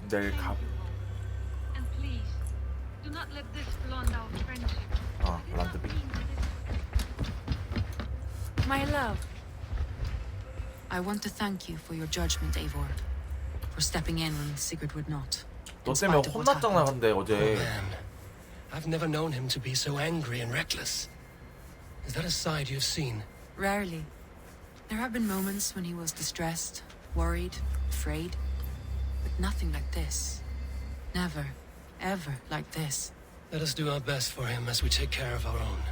넬 갑. And please, do not let this blunt our friendship. 아, 란드비. My love, I want to thank you for your judgment, Eivor, for stepping in when Sigurd would not. 너 때문에 혼났잖아 근데 어제. Oh, man. I've never known him to be so angry and reckless. Is that a side you've seen? Rarely. There have been moments when he was distressed, worried, afraid, but nothing like this. Never, ever like this. Let us do our best for him as we take care of our own.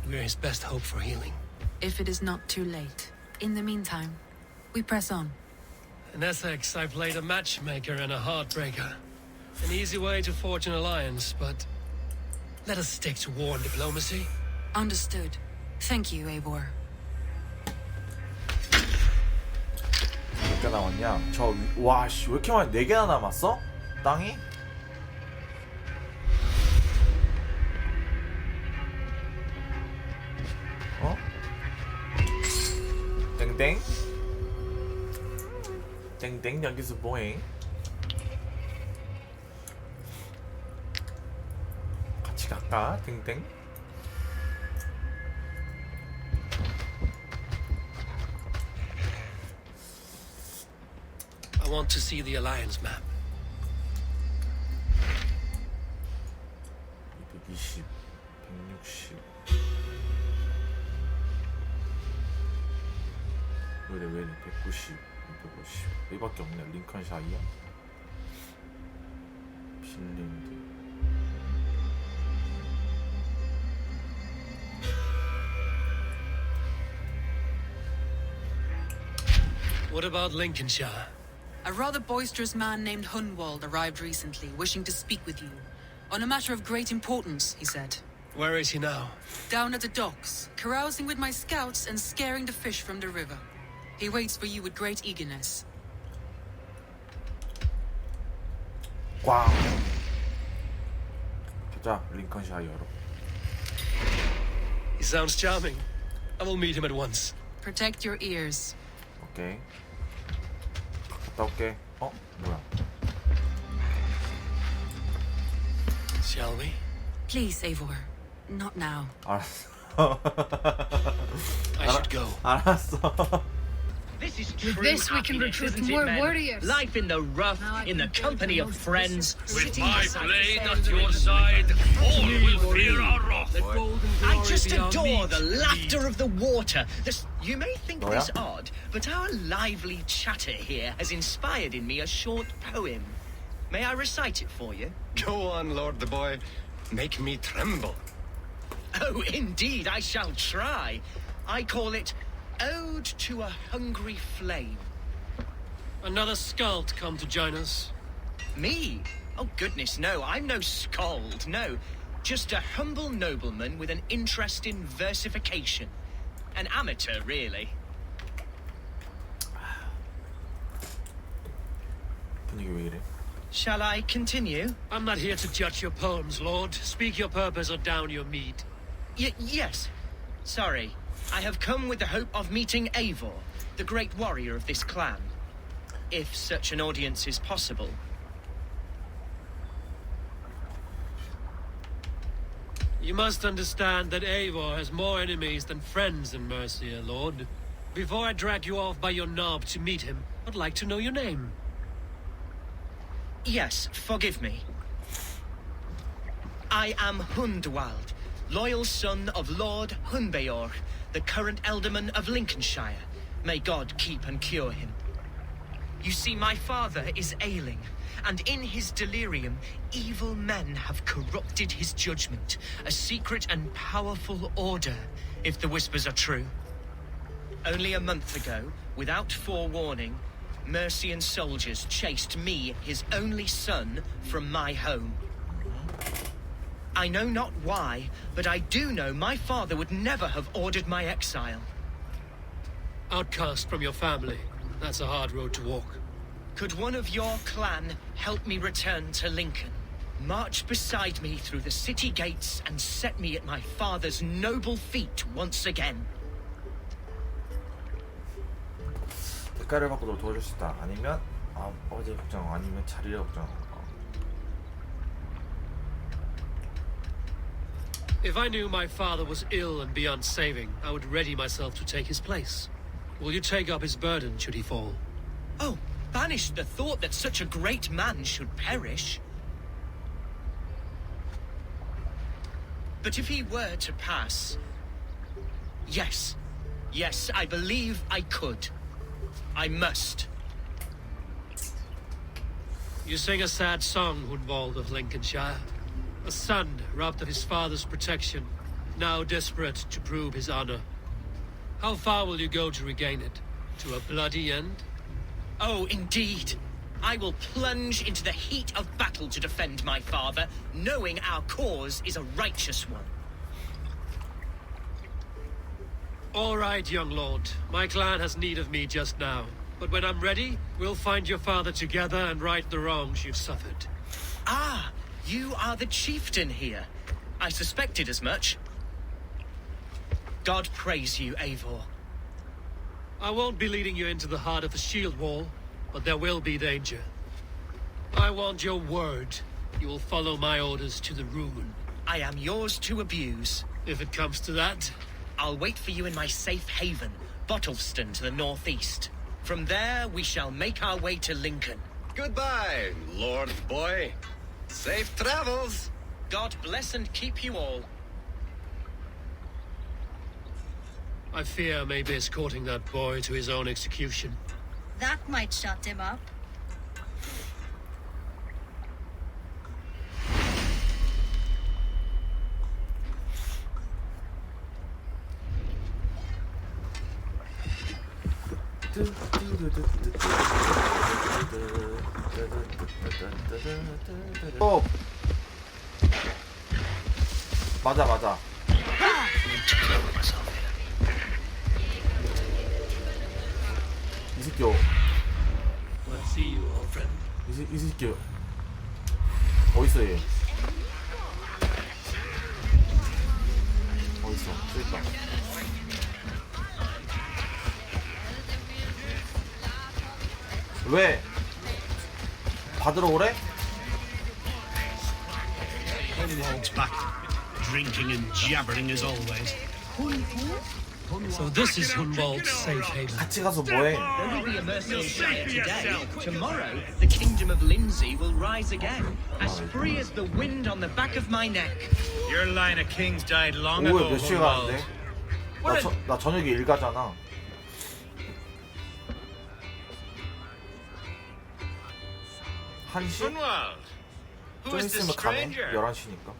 We're his best hope for healing. If it is not too late. In the meantime, we press on. In Essex, I played a matchmaker and a heartbreaker. An easy way to forge an alliance, but let us stick to war and diplomacy. Understood. Thank you, Eivor. 몇 개 남았냐? 와씨 왜 이렇게 많이 4개나 남았어? 땅이? 어? 땡땡? 땡땡 여기서 뭐해? 같이 갈까? 땡땡? I want to see the alliance map. 220, 160. 왜래 190, 250. 여기밖에 없네. 링컨샤이어, 핀랜드. What about Lincolnshire? A rather boisterous man named Hunwald arrived recently, wishing to speak with you. On a matter of great importance, he said. Where is he now? Down at the docks, carousing with my scouts and scaring the fish from the river. He waits for you with great eagerness. 꽝! 가자, 링컨샤이어로. He sounds charming. I will meet him at once. Protect your ears. 오케이. 갔다 올게. 어? 뭐야? Shall we? Please, Eivor. Not now. 알았어. I should go. 알았어. This is With true this, we can happiness, recruit isn't it, more men? warriors. Life in the rough, Now I in the can company build of the most friends. precious With city my beside the blade sand at of your the side, all will fear our wrath. Let golden I glory just be our adore meat the and laughter mead. of the water. You may think Oh, this yeah? odd, but our lively chatter here has inspired in me a short poem. May I recite it for you? Go on, Lord the Boy. Make me tremble. Oh, indeed, I shall try. I call it Ode to a Hungry Flame. Another skald come to join us. Me? Oh, goodness, no. I'm no skald, no. Just a humble nobleman with an interest in versification. An amateur, really. 분위기 왜 이래? Shall I continue? I'm not here to judge your poems, Lord. Speak your purpose or down your mead. Yes. Sorry. I have come with the hope of meeting Eivor, the great warrior of this clan. If such an audience is possible. You must understand that Eivor has more enemies than friends in Mercia, Lord. Before I drag you off by your knob to meet him, I'd like to know your name. Yes, forgive me. I am Hundwald, loyal son of Lord Hunbeorg, the current Elderman of Lincolnshire. May God keep and cure him. You see, my father is ailing, and in his delirium, evil men have corrupted his judgment. A secret and powerful order, if the whispers are true. Only a month ago, without forewarning, Mercian soldiers chased me, his only son, from my home. I know not why, but I do know my father would never have ordered my exile. Outcast from your family. That's a hard road to walk. Could one of your clan help me return to Lincoln? March beside me through the city gates and set me at my father's noble feet once again. 대가를 받고도 도와줄 수 있다. 아니면 어제 걱정 아니면 자리를 걱정. If I knew my father was ill and beyond saving, I would ready myself to take his place. Will you take up his burden should he fall? Oh, banish the thought that such a great man should perish. But if he were to pass... Yes. Yes, I believe I could. I must. You sing a sad song, Hunwald of Lincolnshire. A son robbed of his father's protection, now desperate to prove his honor. How far will you go to regain it? To a bloody end? Oh, indeed. I will plunge into the heat of battle to defend my father, knowing our cause is a righteous one. All right, young lord. My clan has need of me just now. But when I'm ready, we'll find your father together and right the wrongs you've suffered. Ah, you are the chieftain here. I suspected as much. God praise you, Eivor. I won't be leading you into the heart of the shield wall, but there will be danger. I want your word. You will follow my orders to the ruin. I am yours to abuse. If it comes to that, I'll wait for you in my safe haven, Bottleston to the northeast. From there, we shall make our way to Lincoln. Goodbye, Lord Boy. Safe travels. God bless and keep you all. I fear I may be escorting that boy to his own execution. That might shut him up. 어. 맞아. 이 새끼 Let's see you, old friend. 이 새끼 어딨어 얘? 어딨어? 저기 있다. 왜? 받으러 오래? Hunwald's back, drinking and jabbering as always. So this is Hunwald's safe haven. 같이 가서 뭐해? There will be a mercenary shire today. Tomorrow, the kingdom of Lindsay will rise again, as free as the wind on the back of my neck. Your line of kings died long 오후에 ago, 몇 시에 Hunwald. 가는데? 나 저녁에 일 가잖아. 한 시? Hunwald, who 좀 is this 있으면 가네. stranger? 11시니까.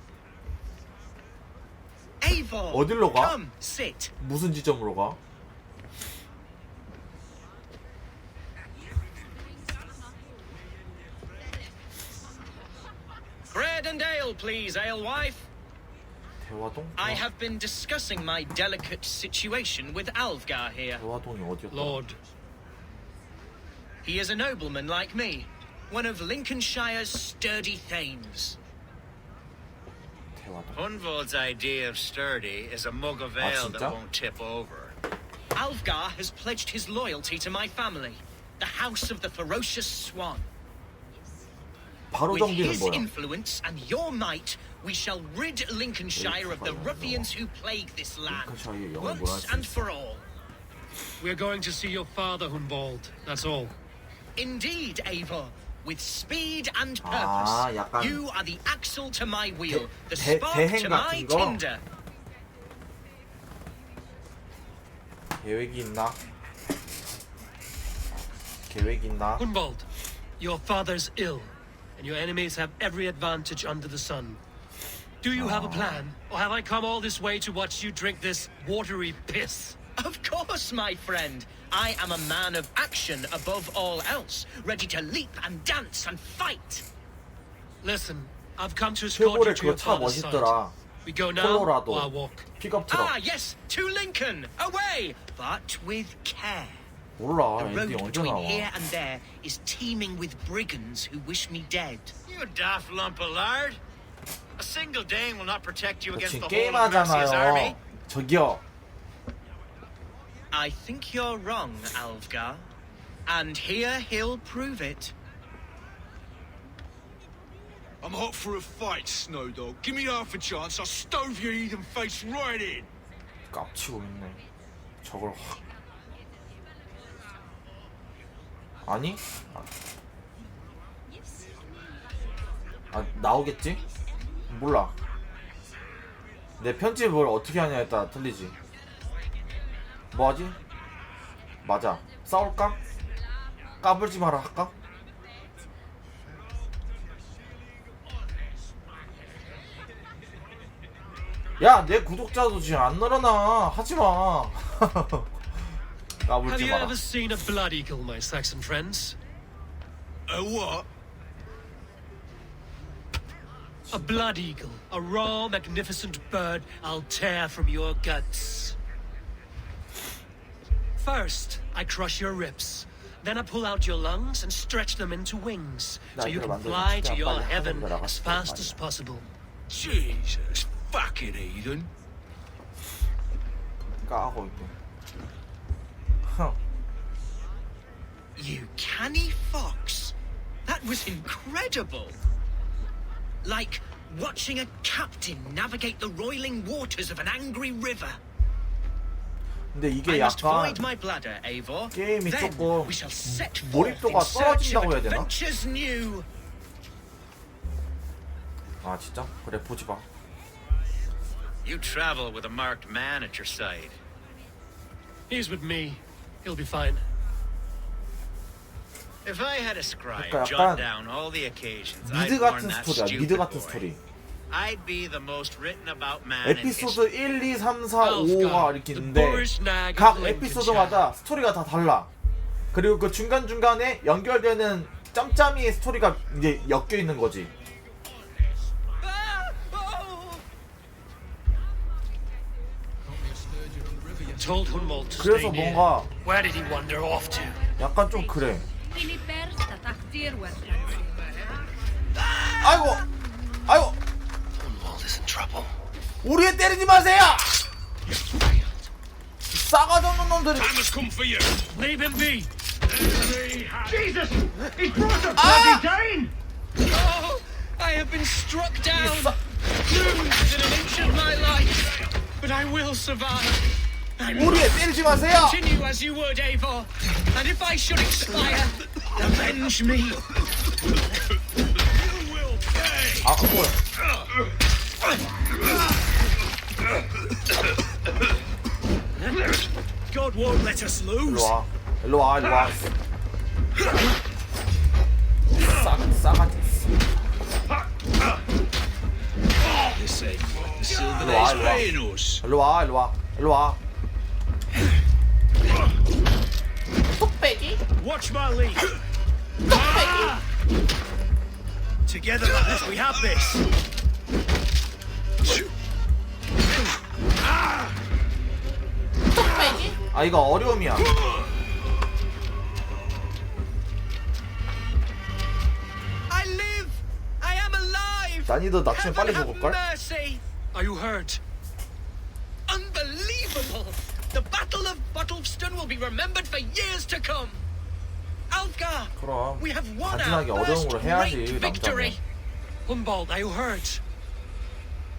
Eivor, 어딜로 가? come, sit. 무슨 지점으로 가? Bread and ale, please, alewife. 대화동? I have been discussing my delicate situation with Alvgar here. 대화동이 어디였다? Lord, He is a nobleman like me, one of Lincolnshire's sturdy thanes. 대화동. Hunwald's idea of sturdy is a mug of ale 진짜? that won't tip over. Alvgar has pledged his loyalty to my family, the House of the Ferocious Swan. 바로 With 정비는 his 뭐야? influence and your might, we shall rid Lincolnshire of the ruffians who plague this land, 링컨샤이어 영어 뭐라 once 할수 and 있어? for all. we're going to see your father, Hunwald. That's all. Indeed, Eivor, with speed and 아, purpose, 약간 you are the axle to my wheel, the 대- spark 대행 to my 같은 거? tinder. 계획이 있나? 계획이 있나? Hunwald, your father's ill, and your enemies have every advantage under the sun. Do you have a plan, or have I come all this way to watch you drink this watery piss? Of course, my friend. I am a man of action above all else, ready to leap and dance and fight. Listen, I've come to escort you 최고의 to your 그거 차 father's side. 멋있더라. We go now, or I 콜로라도 walk. 픽업 Ah, 트럭. yes, to Lincoln, away, but with care. 몰라. The 엔딩 road 언제 between 나와? here and there is teeming with brigands who wish me dead. You daft lump of lard. A single Dane will not protect you 저 against 지금 the whole of Mercia's army. 게임하잖아요. 저기요. I think you're wrong, Alvgar. And here he'll prove it. I'm hot for a fight, Snowdog. Give me half a chance, I'll stove your heathen face right in. 깝치고 있네. 저걸 확. 아니? 나오겠지? 몰라. 내 편집을 어떻게 하냐에 따라 틀리지. 뭐하지? 맞아. 싸울까? 까불지 마라 할까? 야, 내 구독자도 지금 안 늘어나. 하지마. Have 까불지 you 마라. ever seen a blood eagle, my Saxon friends? A what? A blood eagle. A raw, magnificent bird I'll tear from your guts. First, I crush your ribs. Then I pull out your lungs and stretch them into wings, so you can fly to your heaven as fast as possible. Jesus fucking heathen. 까고 있네. You canny fox. That was incredible. Like watching a captain navigate the roiling waters of an angry river. 근데 이게 I must 약간 void my bladder, Eivor. 게임이 Then 조금 we shall set forth 몰입도가 in search of 떨어진다고 해야 되나? adventures new. 아 진짜? 그래 보지 마. You travel with a marked man at your side. He's with me. He'll be fine. If I had a scribe 그러니까 jot 약간 down all the occasions I'd 미드 warn 같은 that 스토리야. 미드 stupid 같은 boy, 스토리. I'd be the most written about man in 에피소드 history. 1, 2, 3, 4, 5가 이렇게 있는데 각 에피소드마다 스토리가 다 달라. 그리고 그 중간중간에 연결되는 짬짬이의 스토리가 이제 엮여 있는 거지. Told Hunwald to 그래서 stay near. 뭔가 Where did he wander off to? 약간 좀 그래. Ini pers tataktir werkan. 아이고! 아이고! Hunwald is in trouble. 우리 애 때리지 마세요! 싸가지 없는 놈들이. Time has come for you. Leave him be. Jesus! He's brought a Ah! Dane! Oh, I have been struck down, bruised within an inch of my life, but I will survive. I 우리 애 때리지 마세요! continue as you would, Eivor, and if I should expire, avenge me. You will pay! 아, 뭐야. God won't let us lose. 일로 와. 일로 와, 일로 와. 싸가지. They say the Silver Right, Days right. paying us. 일로 와, 일로 와. 일로 와. 뚝배기? Watch my lead. Together, lads, we have this. 아, 이거 어려움이야. I live! I am alive! 난이도 낮추면 빨리 Heaven have 죽을걸? mercy! Are you hurt? Unbelievable! The Battle of Bottleston will be remembered for years to come. Alfgar, 그럼 we have won our 간지나게 first 어려운 걸 great 해야지, victory. 남자는. Hunwald, are you hurt?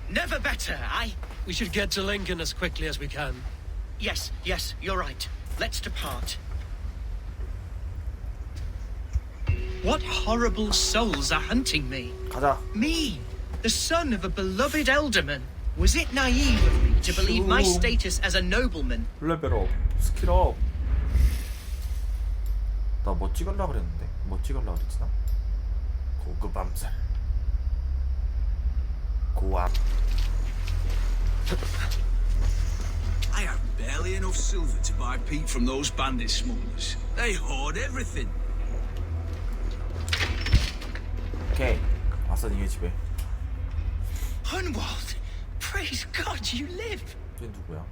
Never better, I. We should get to Lincoln as quickly as we can. Yes, you're right. Let's depart. What horrible souls are hunting me? 가자. Me, the son of a beloved elderman. Was it naive of me to believe my True. status as a nobleman? 레벨업. 스킬업. 나 뭐 찍으려고 그랬는데? 뭐 찍으려고 그랬지 나? 고급 암살. 고압. I have barely enough silver to buy peat from those bandit smugglers. They hoard everything. 오케이. 왔어 니네 집에. Hunwald, praise God you live. 얘 누구야?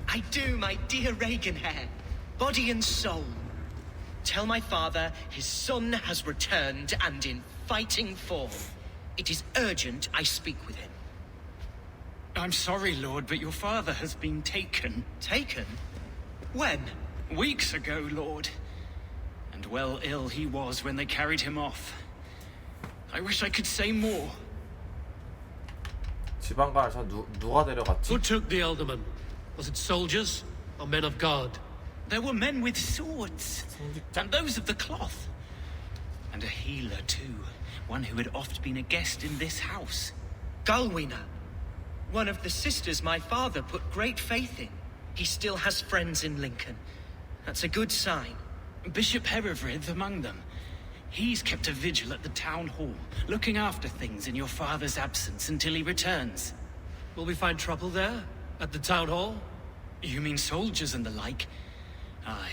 I do, my dear Reaganhair, body and soul. Tell my father his son has returned and in fighting form. It is urgent I speak with him. I'm sorry, Lord, but your father has been taken. Taken? When? Weeks ago, Lord. And well ill he was when they carried him off. I wish I could say more. 지방관에서 누가 데려갔지? Who took the Elderman? Was it soldiers or men of God? There were men with swords, and those of the cloth. And a healer too, one who had oft been a guest in this house. Galwina, one of the sisters my father put great faith in. He still has friends in Lincoln. That's a good sign. Bishop Herefrith among them. He's kept a vigil at the town hall, looking after things in your father's absence until he returns. Will we find trouble there? At the town hall? You mean soldiers and the like? Aye.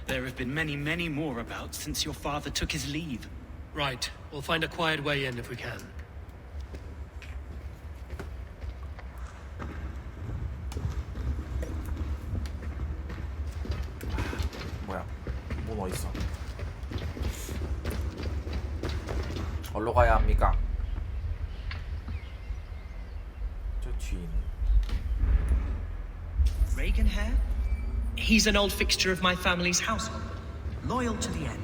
There have been many, many more about since your father took his leave. Right. We'll find a quiet way in if we can. 뭐야? 문 어딨어? 어디로 가야 합니까? 저 뒤에 있네. Reagan hair? He's an old fixture of my family's household. Loyal to the end.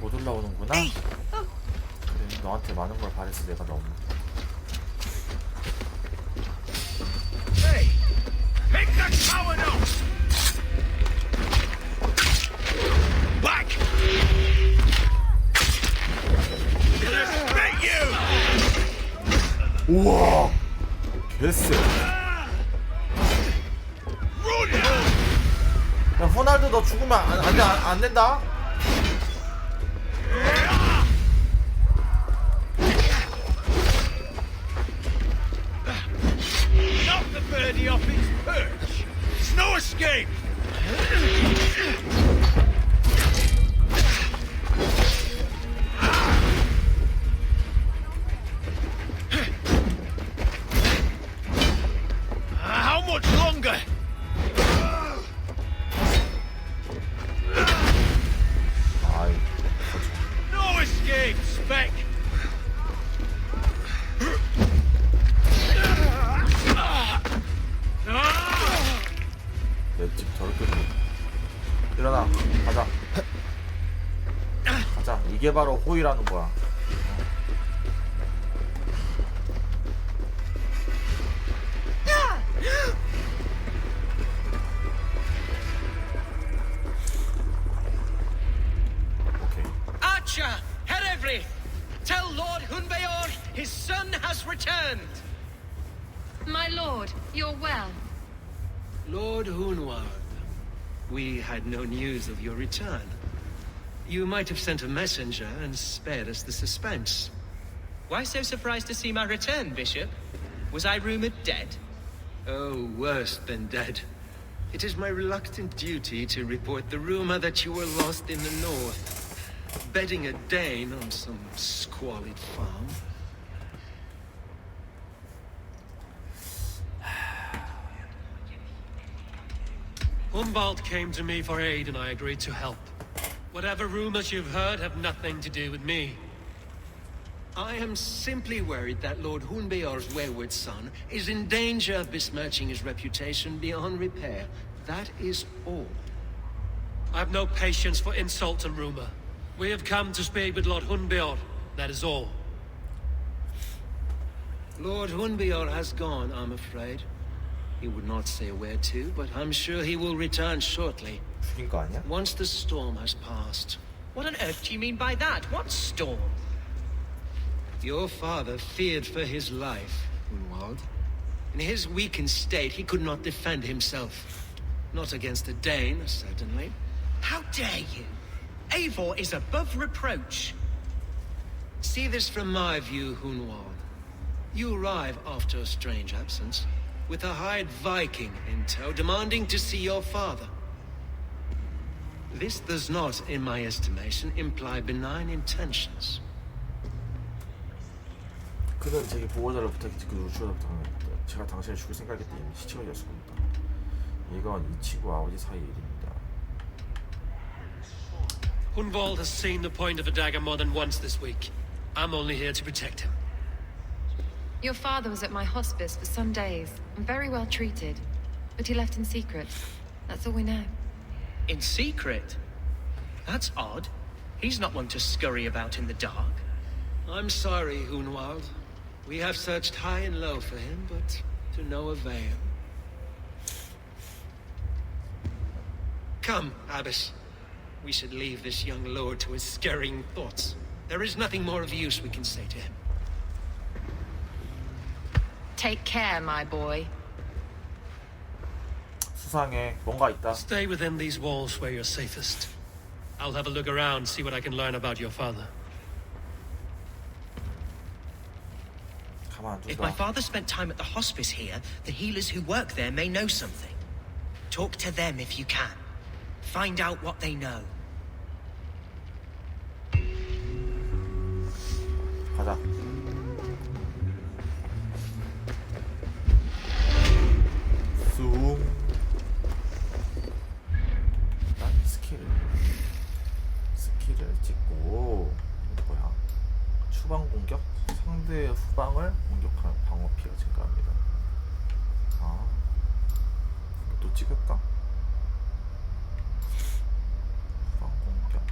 못 올라오는구나. 그래, 너한테 많은 걸 바랬어. 내가 너무. Hey! Pick the coward up! Back! Spit you! 우와! 개쎄. 야, 호날두 너 죽으면 안 된다? Knock the birdie off its perch! There's no escape! How much longer? 아이, No escape, Spec! 내 집 저렇게 좀. 일어나, 가자. 가자. 이게 바로 호의라는 거야. 오케이. Archer, Herefrith, tell Lord Hunbeor his son has returned. My lord, you're well. Lord Hunward, we had no news of your return. You might have sent a messenger and spared us the suspense. Why so surprised to see my return, Bishop? Was I rumored dead? Oh, worse than dead. It is my reluctant duty to report the rumor that you were lost in the north, bedding a Dane on some squalid farm. Humbald came to me for aid and I agreed to help. Whatever rumors you've heard have nothing to do with me. I am simply worried that Lord Hunbeor's wayward son is in danger of besmirching his reputation beyond repair. That is all. I have no patience for insult and rumor. We have come to speak with Lord Hunbeor. That is all. Lord Hunbeor has gone, I'm afraid. He would not say where to, but I'm sure he will return shortly. 죽인 거 아니야? Once the storm has passed. What on earth do you mean by that? What storm? Your father feared for his life, Hunwald. In his weakened state, he could not defend himself. Not against a Dane, certainly. How dare you? Eivor is above reproach. See this from my view, Hunwald. You arrive after a strange absence, with a hired Viking in tow, demanding to see your father. This does not, in my estimation, imply benign intentions. 그는 제게 보호자를 부탁했지. 그 누추어서 부탁합니다. 제가 당신을 죽일 생각했기 때문에 시체가 되었을 겁니다. 이건 이 친구 아버지 사이의 일입니다. Hunwald has seen the point of a dagger more than once this week. I'm only here to protect him. Your father was at my hospice for some days and very well treated. but he left in secret. That's all we know. In secret? That's odd. He's not one to scurry about in the dark. I'm sorry, Hunwald. We have searched high and low for him, but to no avail. Come, Abbess. We should leave this young lord to his scurrying thoughts. There is nothing more of use we can say to him. Take care, my boy. 수상해. 뭔가 있다. Stay within these walls where you're safest. I'll have a look around, see what I can learn about your father. 가만 If my 두자. father spent time at the hospice here, the healers who work there may know something. Talk to them if you can. Find out what they know. 가자. 쑥. 일단 스킬을 찍고 이거 뭐야? 추방 공격? 상대의 후방을 공격하는 방어 피가 증가합니다. 아, 이것도 찍을까? 후방 공격.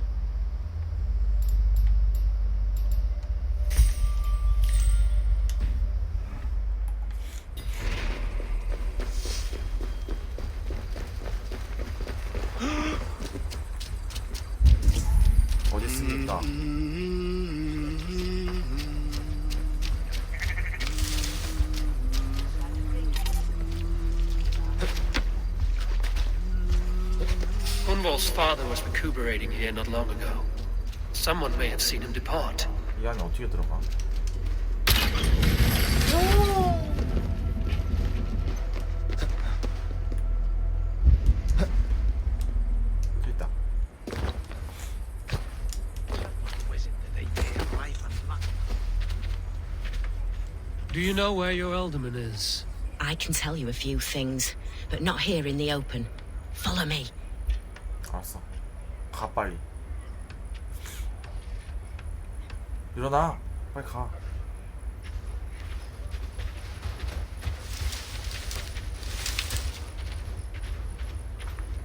어디 있습니까? Hunwald's father was recuperating here not long ago. Someone may have seen him depart. 이 안에 어떻게 들어가? 됐다. Do you know where your alderman is? I can tell you a few things, but not here in the open. Follow me. 알았어. 가 빨리. 일어나. 빨리 가.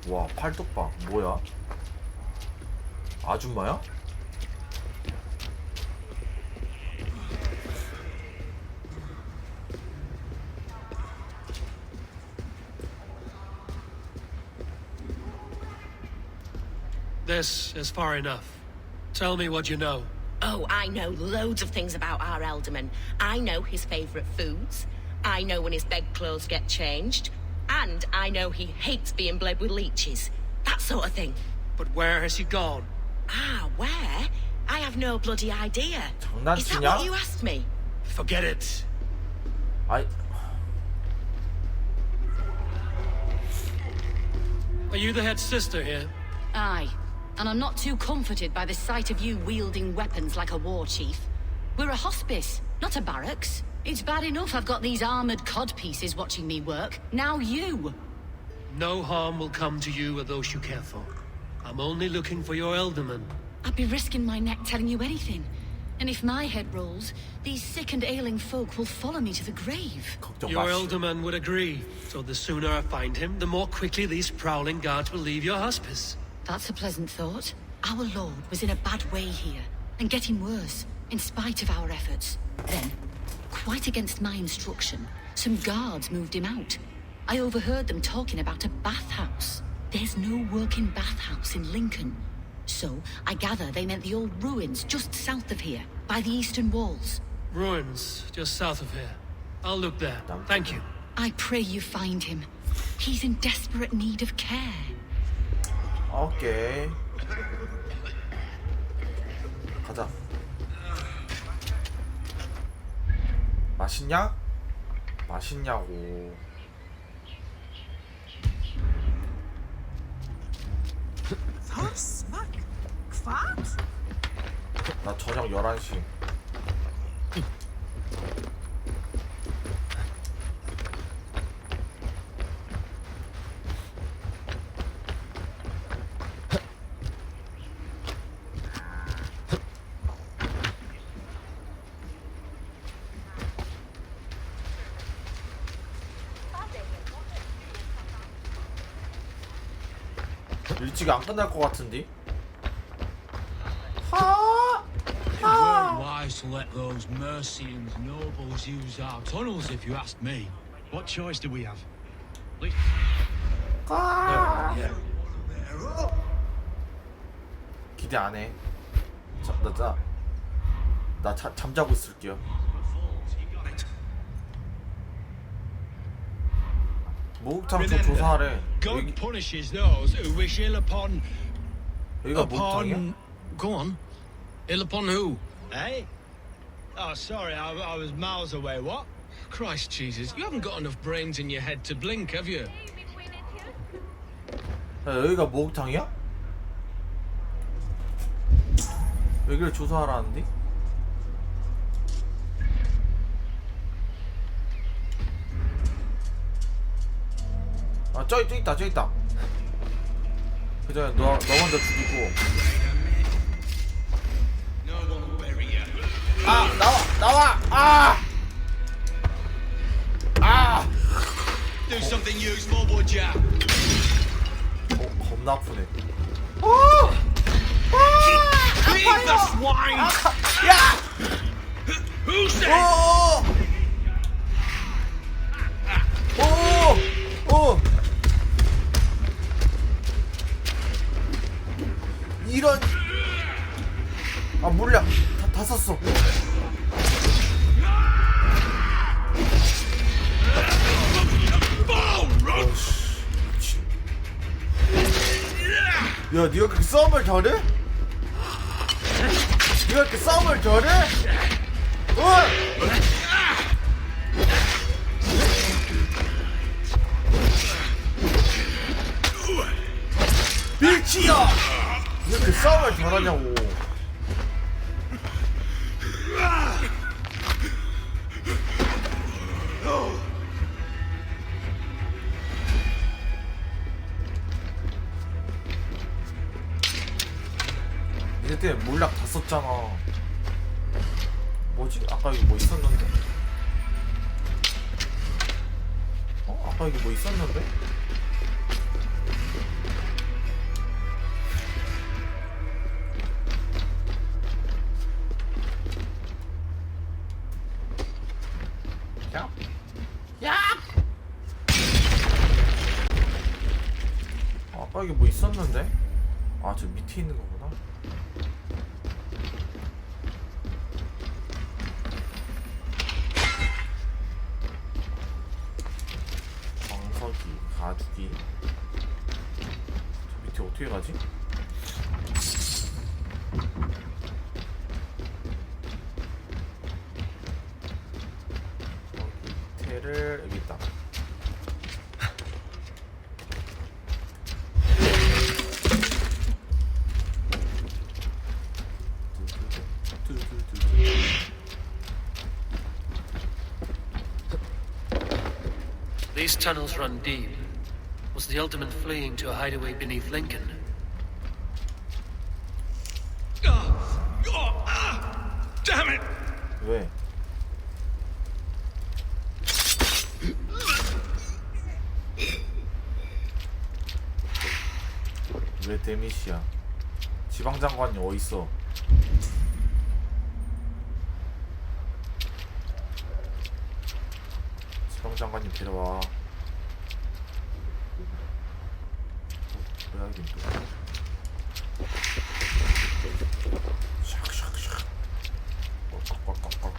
와, 팔뚝 봐. 뭐야? 아줌마야? This is far enough. Tell me what you know. Oh, I know loads of things about our alderman. I know his favourite foods. I know when his bedclothes get changed. And I know he hates being bled with leeches. That sort of thing. But where has he gone? Ah, where? I have no bloody idea. Is that 장난치냐? what you asked me? Forget it. 아이, Are you the head sister here? Aye, and I'm not too comforted by the sight of you wielding weapons like a war chief. We're a hospice, not a barracks. It's bad enough I've got these armored codpieces watching me work. Now you! No harm will come to you or those you care for. I'm only looking for your alderman. I'd be risking my neck telling you anything. And if my head rolls, these sick and ailing folk will follow me to the grave. 걱정 Your 마시. alderman would agree. So the sooner I find him, the more quickly these prowling guards will leave your hospice. That's a pleasant thought. Our lord was in a bad way here, and getting worse, in spite of our efforts. Then, quite against my instruction, some guards moved him out. I overheard them talking about a bathhouse. There's no working bathhouse in Lincoln. So, I gather they meant the old ruins just south of here, by the eastern walls. Ruins, just south of here. I'll look there. Thank you. I pray you find him. He's in desperate need of care. 오케이. 가자. 맛있냐? 맛있냐고. 나 저녁 11시. 일찍 안 끝날 것 같은데? It weren't wise to let those Mercians nobles use our tunnels, if you ask me. What choice do we have? 기대 안 해. 나 잠자고 있을게요. 목욕탕 저 조사하래. God punishes those who wish ill upon. 여기가 목욕탕이야? Go on. Ill upon who? Eh? Oh, sorry, I was miles away. What? Christ Jesus, you haven't got enough brains in your head to blink, have you? 야, 여기가 목욕탕이야? 여기를 조사하라는데? 아, 저 있다. 그 전에 너 먼저 죽이고. 아, 나와! Do something useful, would ya? 겁나 아프네. Leave the swine! 야! Who's that? 이런. 아, 물량 다 썼어. 야, 니가 그렇게 싸움을 잘해? 니가 그렇게 싸움을 잘해? 밀치야! 니가 그렇게 싸움을 잘하냐고. 얘네 때문에 몰락 다 썼잖아. 뭐지? 아까 여기 뭐 있었는데? 아까 여기 뭐 있었는데? 아까 여기 뭐 있었는데? 아, 저 밑에 있는 거구나. 광석이, 가죽이. 저 밑에 어떻게 가지? 밑에를 여기 있다. These tunnels run deep. Was the Ultimate fleeing to a hideaway beneath Lincoln? Damn it! 왜? 왜 데미시야? 지방장관이 어딨어? 지방장관님 데려와. 뭐야 이게 또? 샥샥샥. 꽉꽉꽉꽉꽉.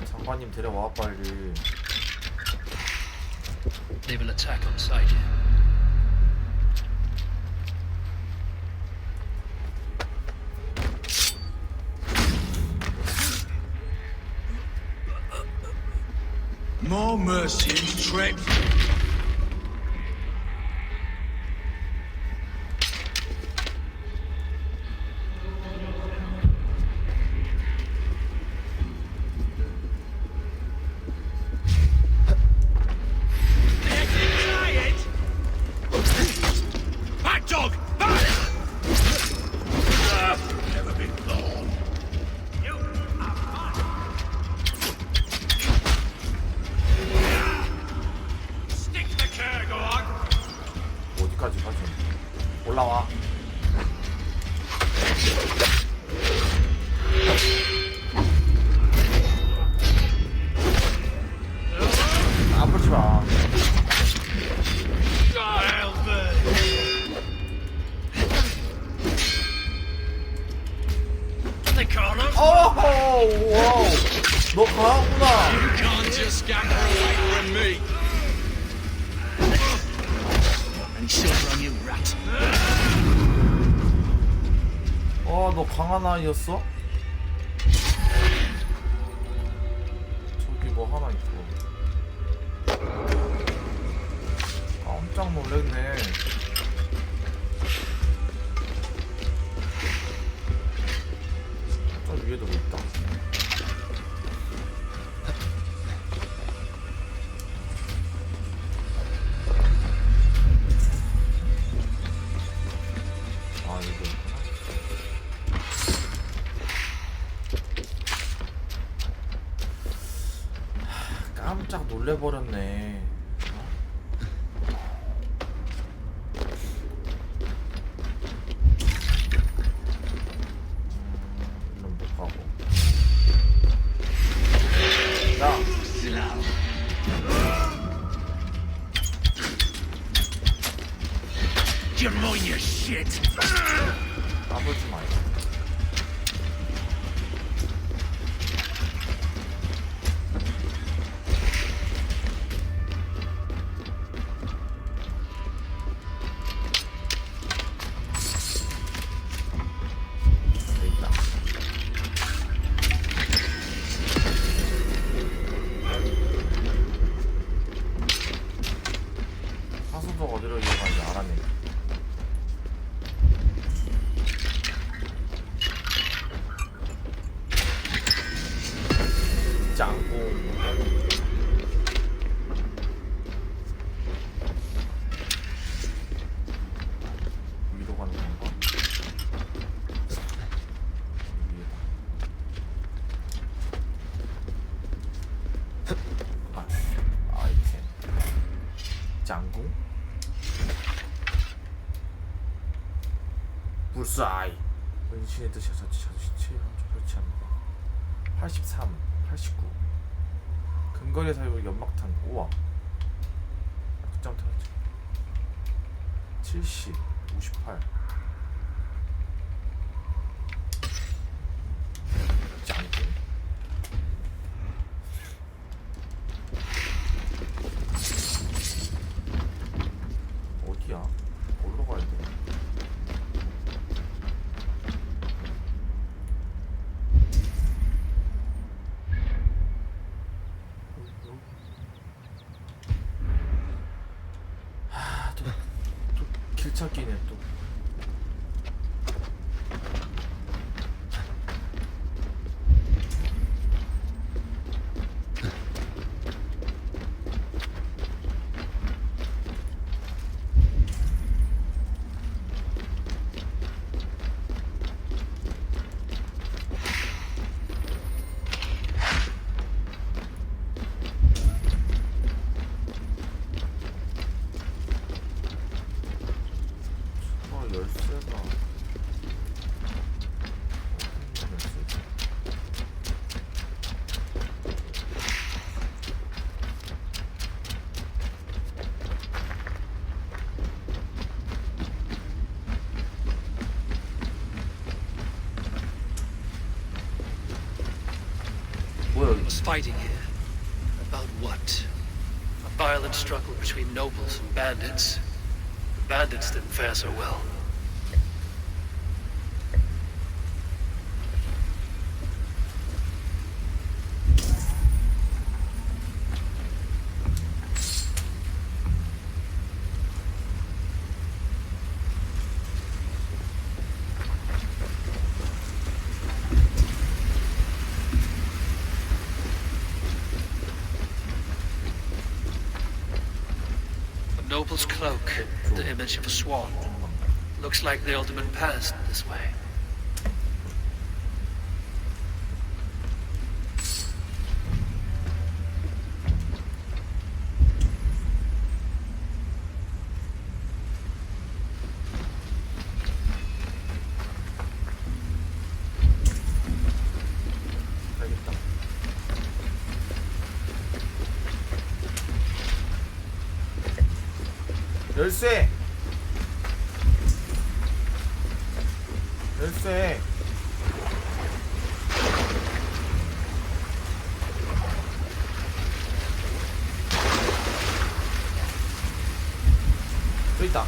장관님 데려와 빨리. They will attack on sight. More Mercians trek. The exit is 너 강한 아이였어? 저기 뭐 하나 있고. 깜짝 놀랐네. 저 위에도 뭐 있다. 아, 이거 깜짝 놀래버렸네. 이런 못 가고. 자, You're mowing your shit. 까불지 마요. 사수도 어디로 이어가는지 알았네. 짱뽕. 위로 가는 건가? 위에다. 아이템. 짱궁. 불사이. 은신의 뜻이 자주시체 설치합니다. 83, 89. 근거리 사용 연막탄. 우와. 극장 터치. 70, 58. 짱구. 어디야? 어디로 가야 돼? 또 길찾기네 또. 열쇠가 Was fighting here. About what? A violent struggle between nobles and bandits. The bandits didn't fare so well. Noble's cloak, the image of a swan. Looks like the alderman passed this way. 열쇠. 열쇠. 저 있다.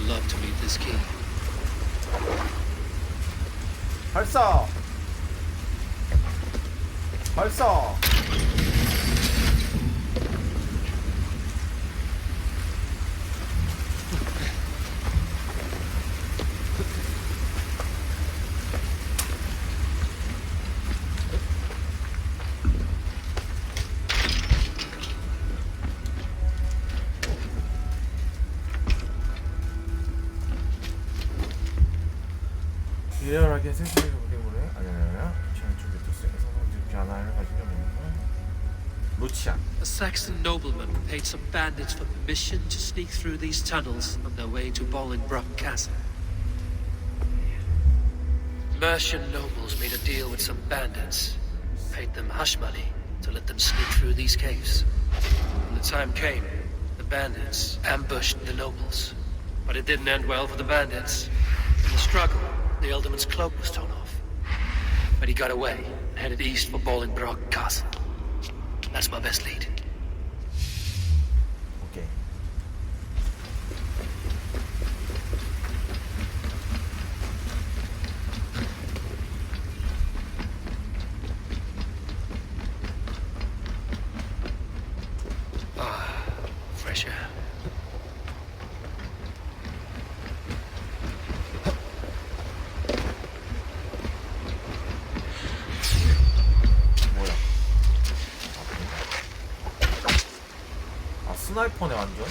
love to meet this king. 발사! 발사! 리얼하게 생각해 보게 보네. 아니야. 제한 쪽에 또 세서 이렇게 하나를 가지고 루치안. A Saxon nobleman paid some bandits for permission to sneak through these tunnels on their way to Bolingbroke Castle. Mercian nobles made a deal with some bandits, paid them hush money to let them sneak through these caves. When the time came, the bandits ambushed the nobles. But it didn't end well for the bandits. In the struggle, the Ealdorman's cloak was torn off. But he got away and headed east for Bolingbroke Castle. That's my best lead. 오케이. Ah, fresh air. 스나이퍼네 완전.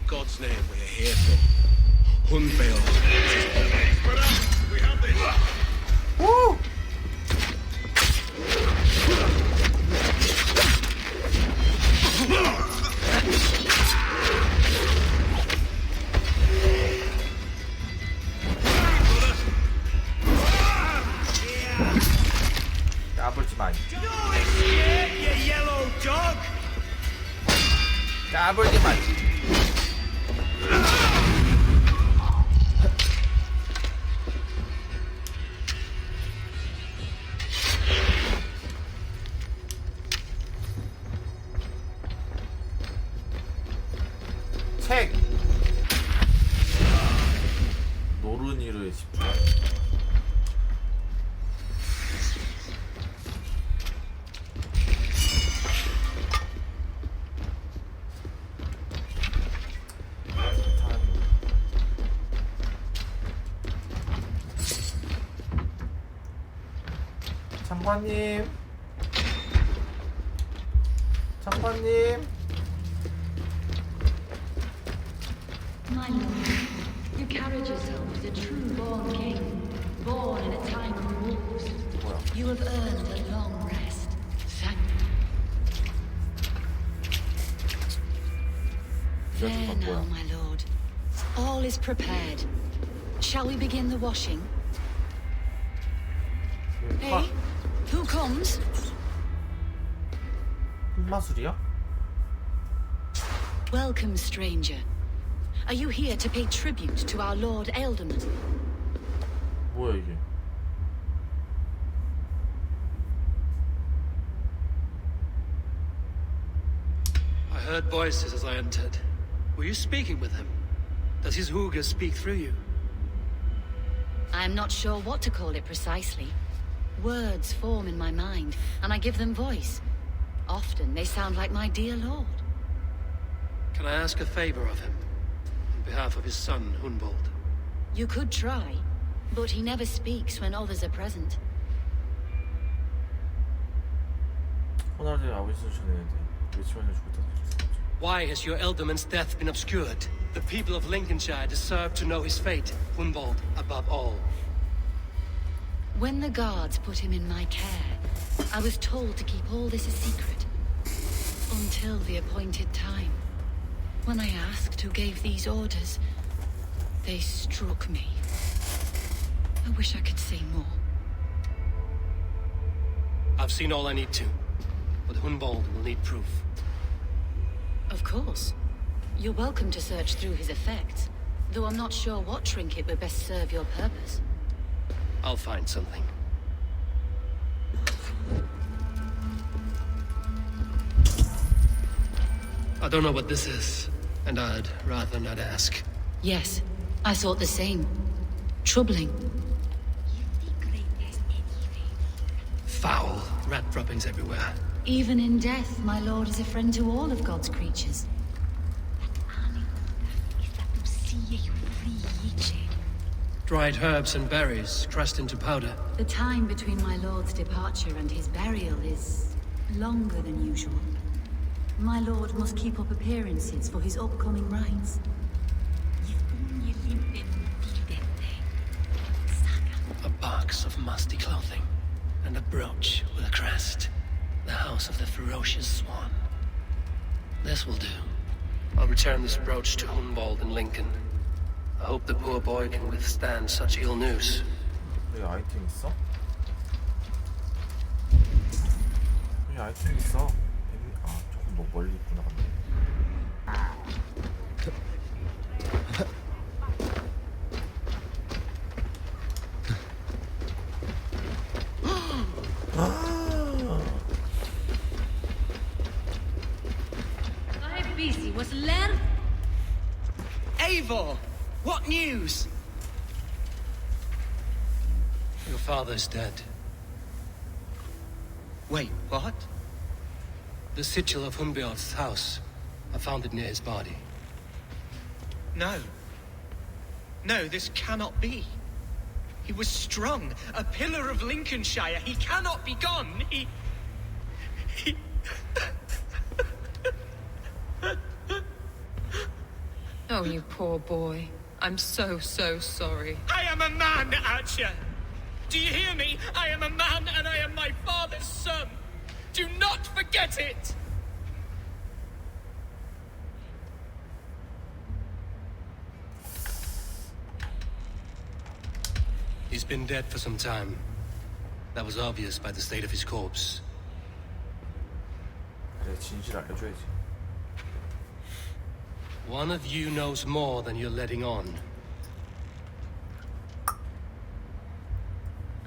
God's name we're here for. Hunbeor. We have this. Woo! 까불지 마. You yellow dog. 까불지 마. 책 노르니르의 십자. 장관님, 장관님. My lord, you carried yourself as a true-born king, born in a time of wars. You have earned a long rest. Thank you. There now, my lord. All is prepared. Shall we begin the washing? Hey, who comes? 마술이야? Welcome, stranger. Are you here to pay tribute to our Lord Ealdorman? 뭐야 이게? I heard voices as I entered. Were you speaking with him? Does his hooga speak through you? I'm not sure what to call it precisely. Words form in my mind, and I give them voice. Often they sound like my dear lord. Can I ask a favor of him? On behalf of his son, Hunbold. You could try, but he never speaks when others are present. 호날두의 아버지 전해야 돼. 외치면 죽었다. Why has your Elderman's death been obscured? The people of Lincolnshire deserve to know his fate, Hunwald above all. When the guards put him in my care, I was told to keep all this a secret. Until the appointed time. When I asked who gave these orders, they struck me. I wish I could say more. I've seen all I need to, but Hunwald will need proof. Of course. You're welcome to search through his effects, though I'm not sure what trinket would best serve your purpose. I'll find something. I don't know what this is, and I'd rather not ask. Yes, I thought the same. Troubling. Foul. Rat droppings everywhere. Even in death, my lord is a friend to all of God's creatures. Dried herbs and berries crushed into powder. The time between my lord's departure and his burial is longer than usual. My lord must keep up appearances for his upcoming rites. A box of musty clothing, and a brooch with a crest. The house of the ferocious swan. This will do. I'll return this brooch to Hunwald in Lincoln. I hope the poor boy can withstand such ill news. 여기 아이템 있어? 여기 아이템 있어. 아, 조금 뭐 멀리 있구나. Eivor! What news? Your father's dead. Wait, what? The sigil of Hunbjorn's house. I found it near his body. No. No, this cannot be. He was strong, a pillar of Lincolnshire. He cannot be gone. He... Oh, you poor boy. I'm so sorry. I am a man, Archer! Do you hear me? I am a man and I am my father's son! Do not forget it! He's been dead for some time. That was obvious by the state of his corpse. 그래, 진실 알려줘야지. One of you knows more than you're letting on.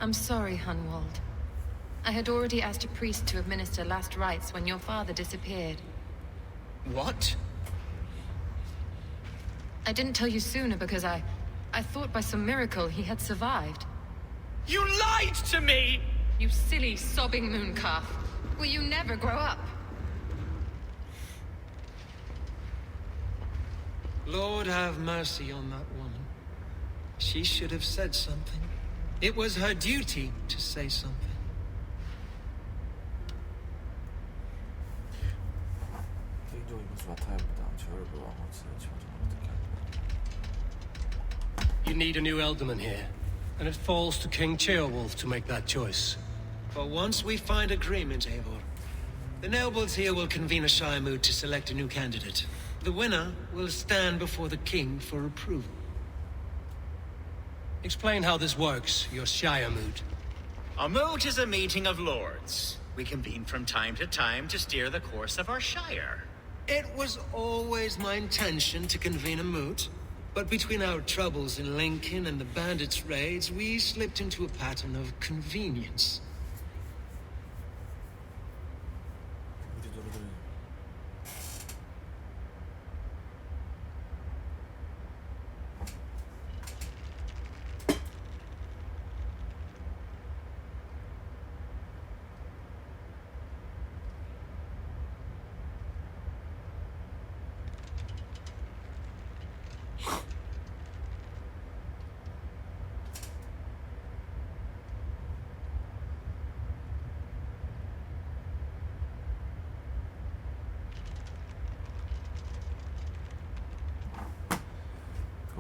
I'm sorry, Hunwald. I had already asked a priest to administer last rites when your father disappeared. What? I didn't tell you sooner because I thought by some miracle he had survived. You lied to me! You silly, sobbing mooncalf. Will you never grow up? Lord have mercy on that woman. She should have said something. It was her duty to say something. 개인적으로 이것을 맡아야 합니다. 저를 왕으로서 지원을 어떻게 합니다. You need a new Elderman here, and it falls to King Ceolwulf to make that choice. For once we find agreement, Eivor, the nobles here will convene a Shire moot to select a new candidate. The winner will stand before the king for approval. Explain how this works, your Shire moot. A moot is a meeting of lords. We convene from time to time to steer the course of our shire. It was always my intention to convene a moot, but between our troubles in Lincoln and the bandits' raids, we slipped into a pattern of convenience.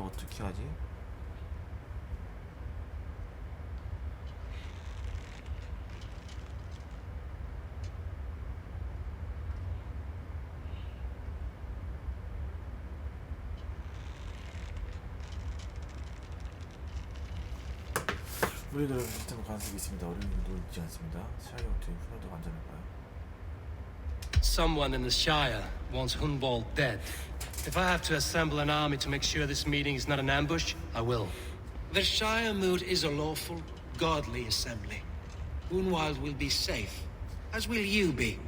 어떻게 하지? 우리들은 시스템 가능성이 있습니다. 어려움도 있지 않습니다. 샤이어 어떻게 훈련도 안전할까요? Someone in the Shire wants Hunbald dead. If I have to assemble an army to make sure this meeting is not an ambush, I will. The Shire Moot is a lawful, godly assembly. Hunwald will be safe, as will you be.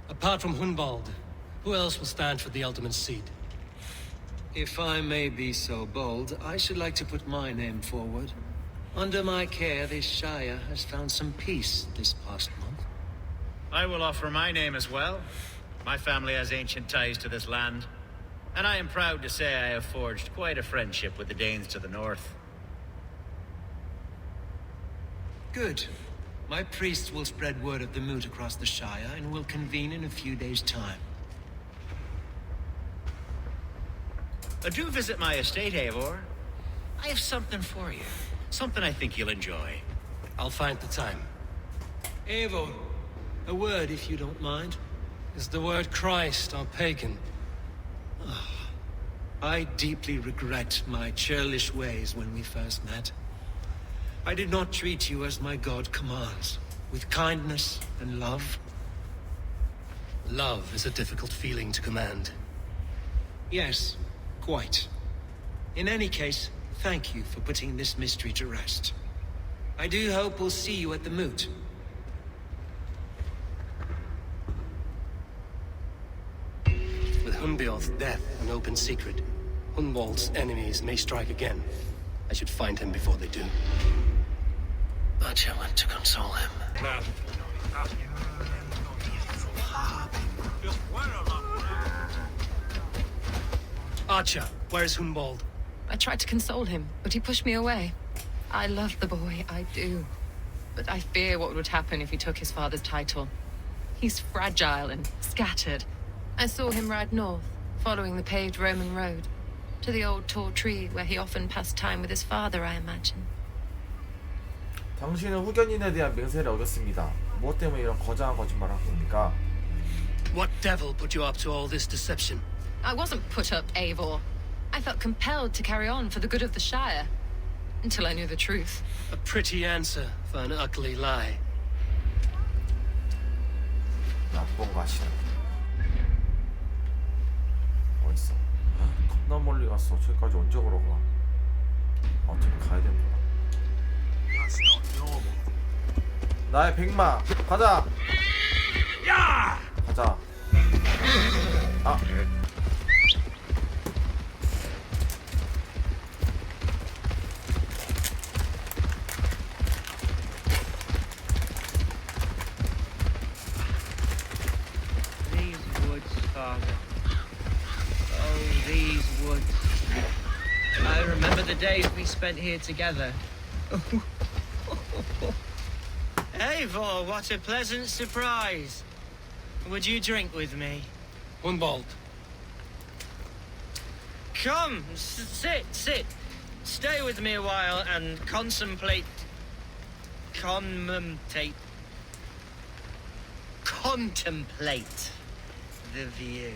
Apart from Hunbald, who else will stand for the ultimate seat? If I may be so bold, I should like to put my name forward. Under my care, this Shire has found some peace this past month. I will offer my name as well. My family has ancient ties to this land, and I am proud to say I have forged quite a friendship with the Danes to the north. Good. My priests will spread word of the moot across the Shire and will convene in a few days' time. Do visit my estate, Eivor. I have something for you. Something I think you'll enjoy. I'll find the time. Eivor, a word if you don't mind. Is the word Christ or pagan? I deeply regret my churlish ways when we first met. I did not treat you as my god commands, with kindness and love. Love is a difficult feeling to command. Yes, quite. In any case, thank you for putting this mystery to rest. I do hope we'll see you at the moot. With Hunbjorn's death an open secret, Hunwald's enemies may strike again. I should find him before they do. Archer went to console him. Archer, where's Hunwald? I tried to console him, but he pushed me away. I love the boy, I do. But I fear what would happen if he took his father's title. He's fragile and scattered. I saw him ride north, following the paved Roman road, to the old tall tree where he often passed time with his father, I imagine. 당신은 후견인에 대한 맹세를 어겼습니다. 무엇 때문에 이런 거장한 거짓말을 한 겁니까? What devil put you up to all this deception? I wasn't put up, Eivor. I felt compelled to carry on for the good of the Shire. Until I knew the truth. A pretty answer for an ugly lie. 나쁜 가시네. 어딨어? 겁나 멀리 갔어. 저기까지 언제 걸어가? 어차피 가야 되는구나. 나의 백마 가자. 야! 가자. 아. These woods, Father. Oh, these woods. I remember the days we spent here together. Eivor, what a pleasant surprise. Would you drink with me? Hunwald. Come, sit. Stay with me a while and contemplate the view.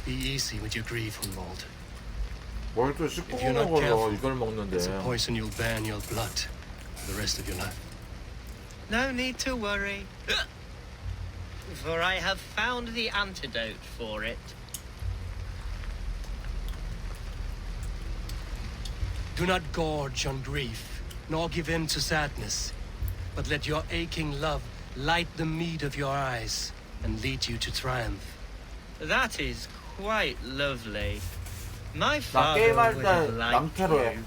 Be easy with your grief, Hunwald. 뭘 또 씹고 If you're 먹는 not 걸로 careful, 이걸 먹는데. it's a poison you'll bear in your blood for the rest of your life. No need to worry, for I have found the antidote for it. Do not gorge on grief, nor give in to sadness, but let your aching love light the mead of your eyes and lead you to triumph. That is quite lovely. My 나 father 게임할 would 때 have liked 남캐로 해. you.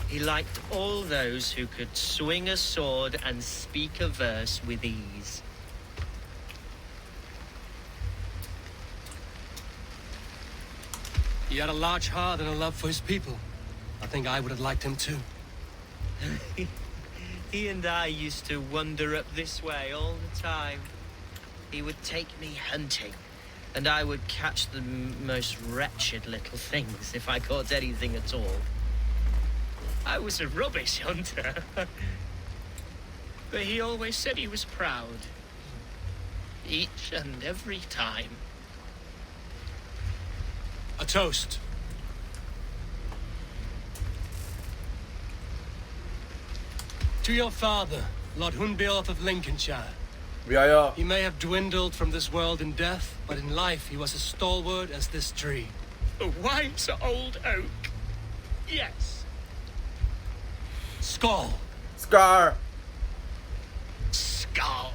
He liked all those who could swing a sword and speak a verse with ease. He had a large heart and a love for his people. I think I would have liked him too. He and I used to wander up this way all the time. He would take me hunting, and I would catch the most wretched little things if I caught anything at all. I was a rubbish hunter. But he always said he was proud. Each and every time. A toast. To your father, Lord Hunbeorth of Lincolnshire. 위하여. He may have dwindled from this world in death, but in life he was as stalwart as this tree. A wise old oak. Yes. Skull. Scar. Skull.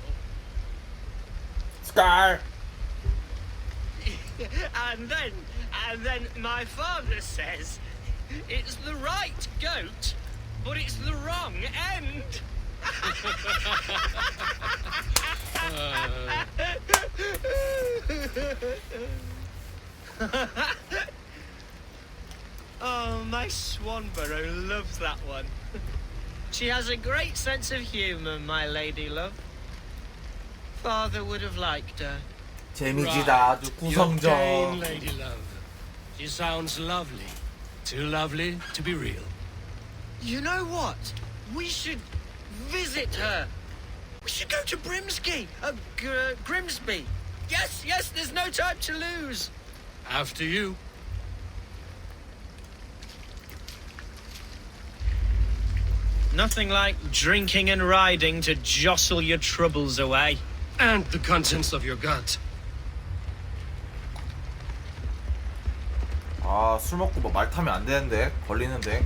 Scar. And then my father says, it's the right goat, but it's the wrong end. Oh, my Swanborough loves that one. She has a great sense of humor, my lady love. Father would have liked her. 재미지다. 아주 Your Dane 구성적. lady love. She sounds lovely. Too lovely to be real. You know what? We should visit her. We should go to Grimsby. Grimsby. Yes, there's no time to lose. After you. Nothing like drinking and riding to jostle your troubles away. And the contents of your gut. 아, 술 먹고 뭐 말 타면 안 되는데. 걸리는데.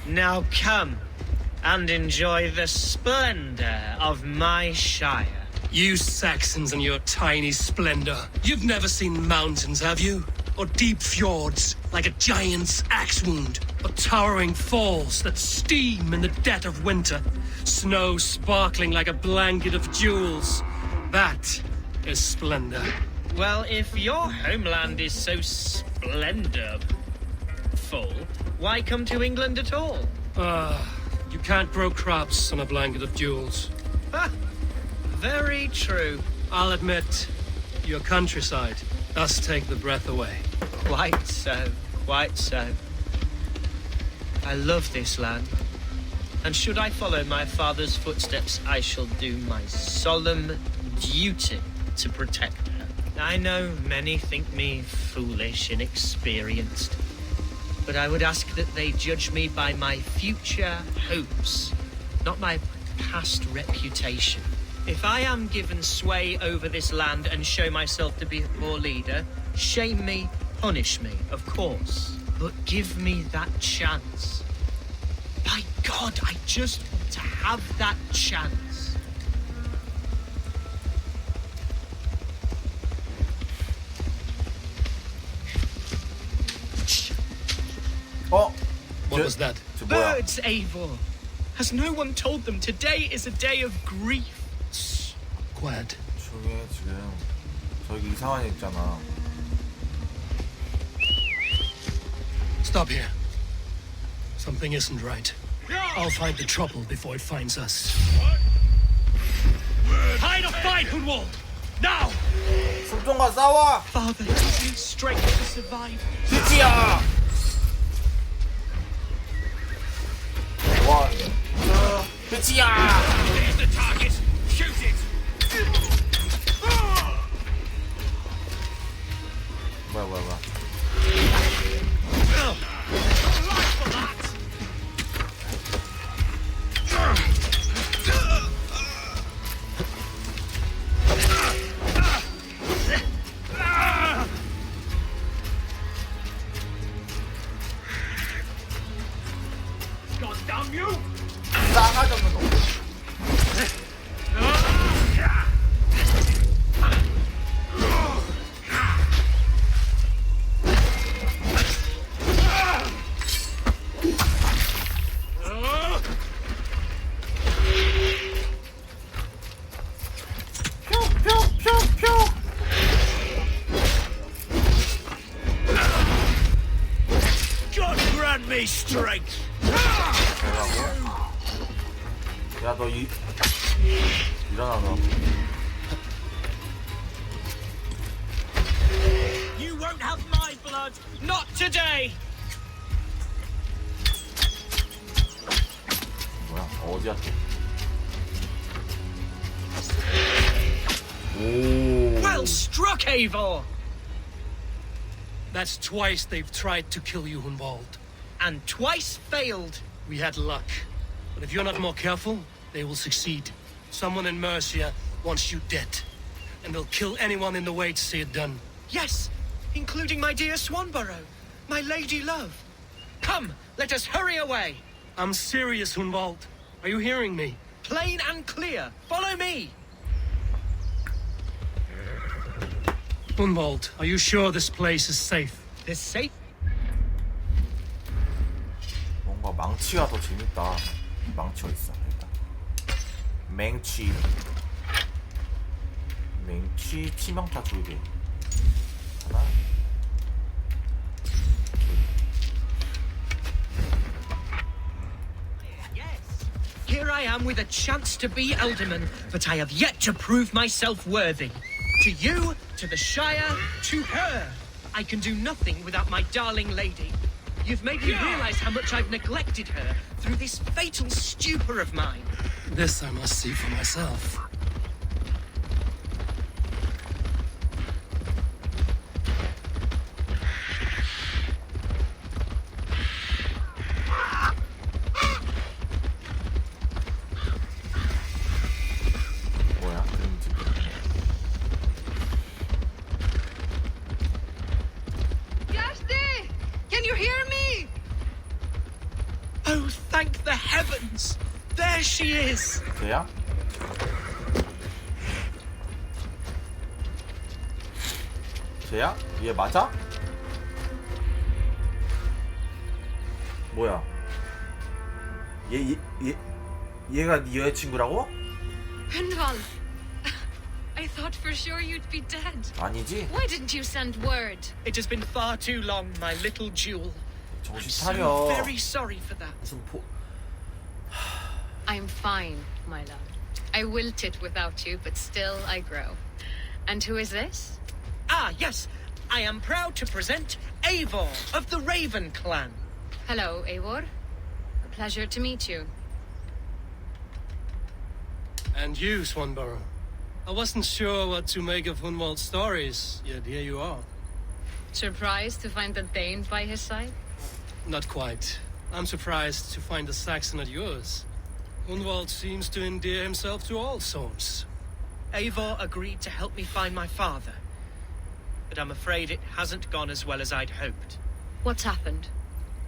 Now come and enjoy the splendor of my shire. You Saxons and your tiny splendor. You've never seen mountains, have you? Or deep fjords, like a giant's axe wound. Or towering falls that steam in the dead of winter. Snow sparkling like a blanket of jewels. That is splendor. Well, if your homeland is so splendorful, why come to England at all? You can't grow crops on a blanket of jewels. Very true. I'll admit, your countryside does take the breath away. Quite so, quite so. I love this land. And should I follow my father's footsteps, I shall do my solemn duty to protect her. I know many think me foolish, inexperienced, but I would ask that they judge me by my future hopes, not my past reputation. If I am given sway over this land and show myself to be a poor leader, shame me, punish me, of course, but give me that chance. By God, I just want to have that chance. 어? What was that? 뭐야? Birds, Eivor. Has no one told them today is a day of grief? Quiet. 저게 지금 저기 이상한 애 있잖아. Stop here. Something isn't right. I'll find the trouble before it finds us. Hide or fight, Hunwald! Now! 숨통과 싸워! Father, give me strength to survive. 드디어! 원, 투, 드디어! There's the target. Shoot it. 뭐야. God damn you! 싸가지 없는 놈. God grant me strength! 너 일어나 너. You won't have my blood! Not today! 뭐야? 어디야 또? 오. Well struck, Eivor! That's twice they've tried to kill you, Hunwald. And twice failed. We had luck. But if you're not more careful, they will succeed. Someone in Mercia wants you dead. And they'll kill anyone in the way to see it done. Yes, including my dear Swanborough, my lady love. Come, let us hurry away. I'm serious, Hunwald. Are you hearing me? Plain and clear. Follow me. Hunwald, are you sure this place is safe? This safe? 뭔가 망치가 더 재밌다. 망치가 있어 일단. 맹치 치명타 줄게. 하나. Here I am with a chance to be Alderman, but I have yet to prove myself worthy. To you, to the Shire, to her. I can do nothing without my darling lady. You've made me realize how much I've neglected her through this fatal stupor of mine. This I must see for myself. 뭐야? Yashti! Can you hear me? Oh, thank the heavens! There she is! 걔야? 걔야? 얘 맞아? 뭐야? 얘가 네 여자친구라고? Hunwald! I thought for sure you'd be dead. 아니지? Why didn't you send word? It has been far too long, my little jewel. I'm 정신 so 차려. very sorry for that. I'm fine, my love. I wilted without you, but still I grow. And who is this? Ah, yes. I am proud to present Eivor of the Raven clan. Hello, Eivor. A pleasure to meet you. And you, Swanborough. I wasn't sure what to make of Hunwald's stories, yet here you are. Surprised to find a Dane by his side? Not quite. I'm surprised to find a Saxon at yours. Hunwald seems to endear himself to all sorts. Eivor agreed to help me find my father. But I'm afraid it hasn't gone as well as I'd hoped. What's happened?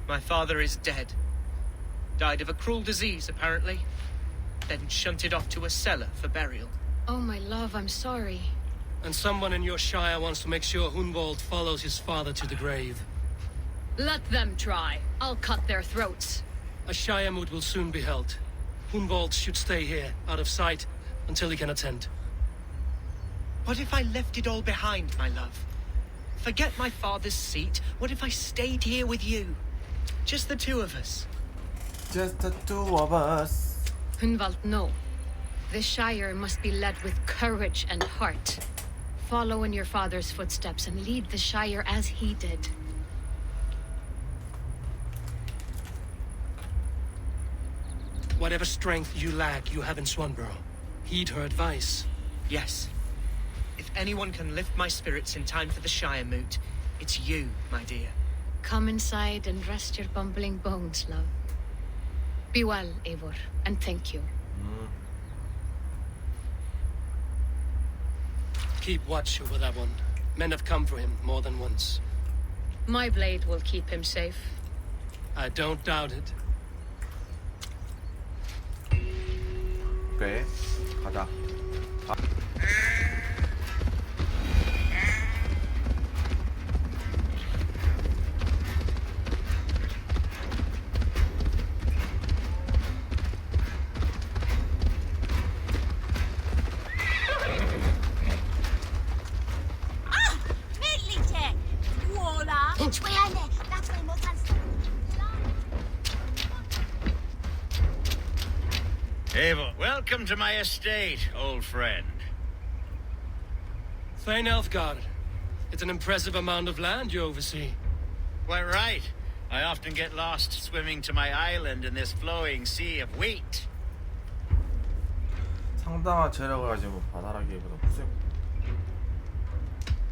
My father is dead. Died of a cruel disease, apparently. Then shunted off to a cellar for burial. Oh, my love, I'm sorry. And someone in your shire wants to make sure Hunwald follows his father to the grave. Let them try. I'll cut their throats. A shire moot will soon be held. Hunwald should stay here, out of sight, until he can attend. What if I left it all behind, my love? Forget my father's seat. What if I stayed here with you? Just the two of us. Just the two of us. Hunwald, no. This Shire must be led with courage and heart. Follow in your father's footsteps and lead the Shire as he did. Whatever strength you lack, you have in Swanborough. Heed her advice. Yes. If anyone can lift my spirits in time for the Shire moot, it's you, my dear. Come inside and rest your bumbling bones, love. Be well, Eivor, and thank you. Keep watch over that one. Men have come for him more than once. My blade will keep him safe. I don't doubt it. 그래, 가자. Eivor, Welcome to my estate, old friend. Thane Elfgard. It's an impressive amount of land you oversee. Quite right. I often get lost swimming to my island in this flowing sea of wheat. 상당한 재력을 가지고 바다라기보다 무슨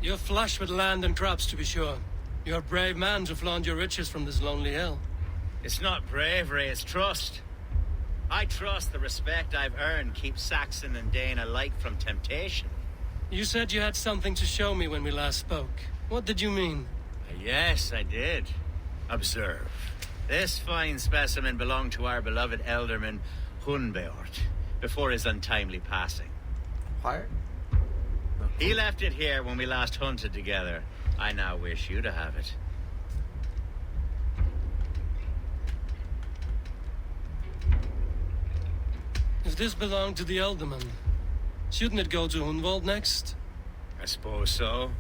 You're flush with land and crops, to be sure. You're a brave man to flaunt your riches from this lonely hill. It's not bravery, it's trust. I trust the respect I've earned keeps Saxon and Dane alike from temptation. You said you had something to show me when we last spoke. What did you mean? Yes, I did. Observe. This fine specimen belonged to our beloved elderman, Hunbeort, before his untimely passing. 활? He left it here when we last hunted together. I now wish you to have it. If this belonged to the Elderman, shouldn't it go to Hunwald next? I suppose so.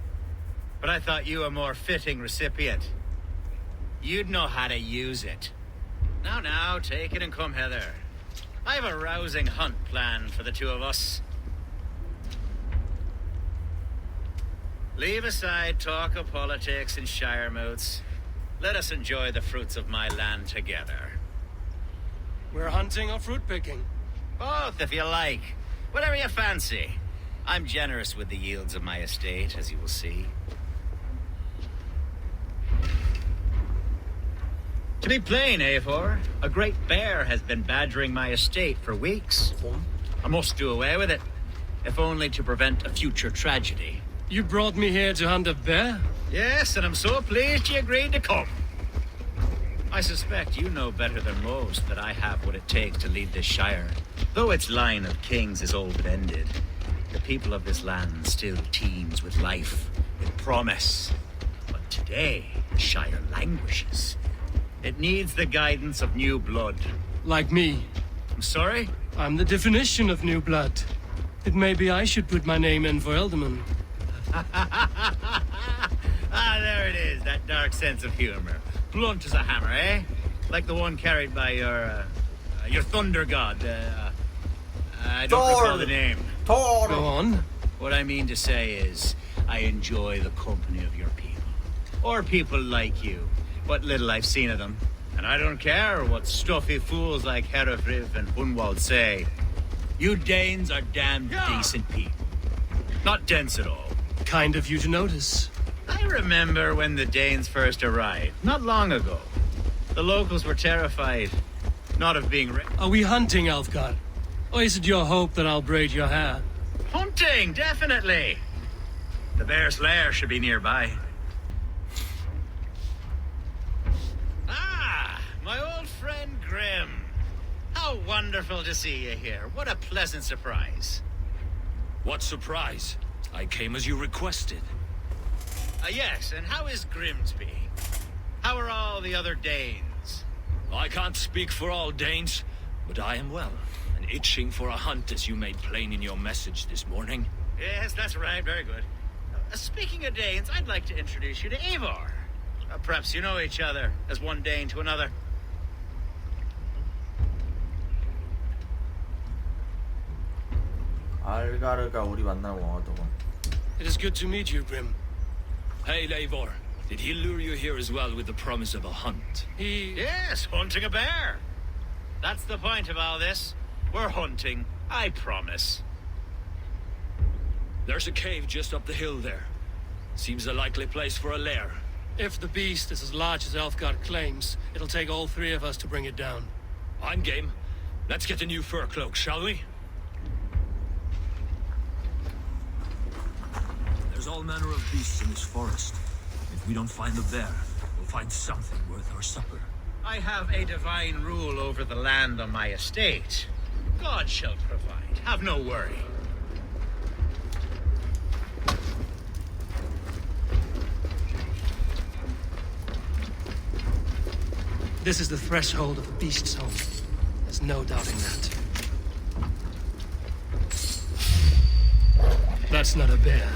But I thought you a more fitting recipient. You'd know how to use it. Now, take it and come hither. I have a rousing hunt planned for the two of us. Leave aside talk of politics and shire moots. Let us enjoy the fruits of my land together. We're hunting or fruit picking? Both, if you like. Whatever you fancy. I'm generous with the yields of my estate, as you will see. To be plain, Eivor, a great bear has been badgering my estate for weeks. I must do away with it, if only to prevent a future tragedy. You brought me here to hunt a bear? Yes, and I'm so pleased you agreed to come. I suspect you know better than most that I have what it takes to lead this shire. Though its line of kings is old and ended, the people of this land still teems with life, with promise. But today, the shire languishes. It needs the guidance of new blood. Like me. I'm sorry? I'm the definition of new blood. It may be I should put my name in for Elderman. There it is, that dark sense of humor. Blunt as a hammer, eh? Like the one carried by your thunder god. I don't recall the name. Thor. Go on. What I mean to say is, I enjoy the company of your people. Or people like you. What little I've seen of them. And I don't care what stuffy fools like Herefriv and Hunwald say. You Danes are damn decent people. Not dense at all. Kind of you to notice. I remember when the Danes first arrived, not long ago. The locals were terrified, not of being Are we hunting, Elfgard? Or is it your hope that I'll braid your hair? Hunting, definitely! The bear's lair should be nearby. Ah, my old friend Grim. How wonderful to see you here. What a pleasant surprise. What surprise? I came as you requested. Yes, and how is Grimsby? How are all the other Danes? I can't speak for all Danes, but I am well, and itching for a hunt as you made plain in your message this morning. Yes, that's right, very good. Speaking of Danes, I'd like to introduce you to Eivor. Perhaps you know each other, as one Dane to another. 알가르가 우리 만나러 원하더군. It is good to meet you, Grim. Hey, Eivor. Did he lure you here as well with the promise of a hunt? Yes, hunting a bear. That's the point of all this. We're hunting, I promise. There's a cave just up the hill there. Seems a likely place for a lair. If the beast is as large as Elfgard claims, it'll take all three of us to bring it down. I'm game. Let's get a new fur cloak, shall we? There's all manner of beasts in this forest. If we don't find the bear, we'll find something worth our supper. I have a divine rule over the land on my estate. God shall provide. Have no worry. This is the threshold of the beast's home. There's no doubting that. That's not a bear.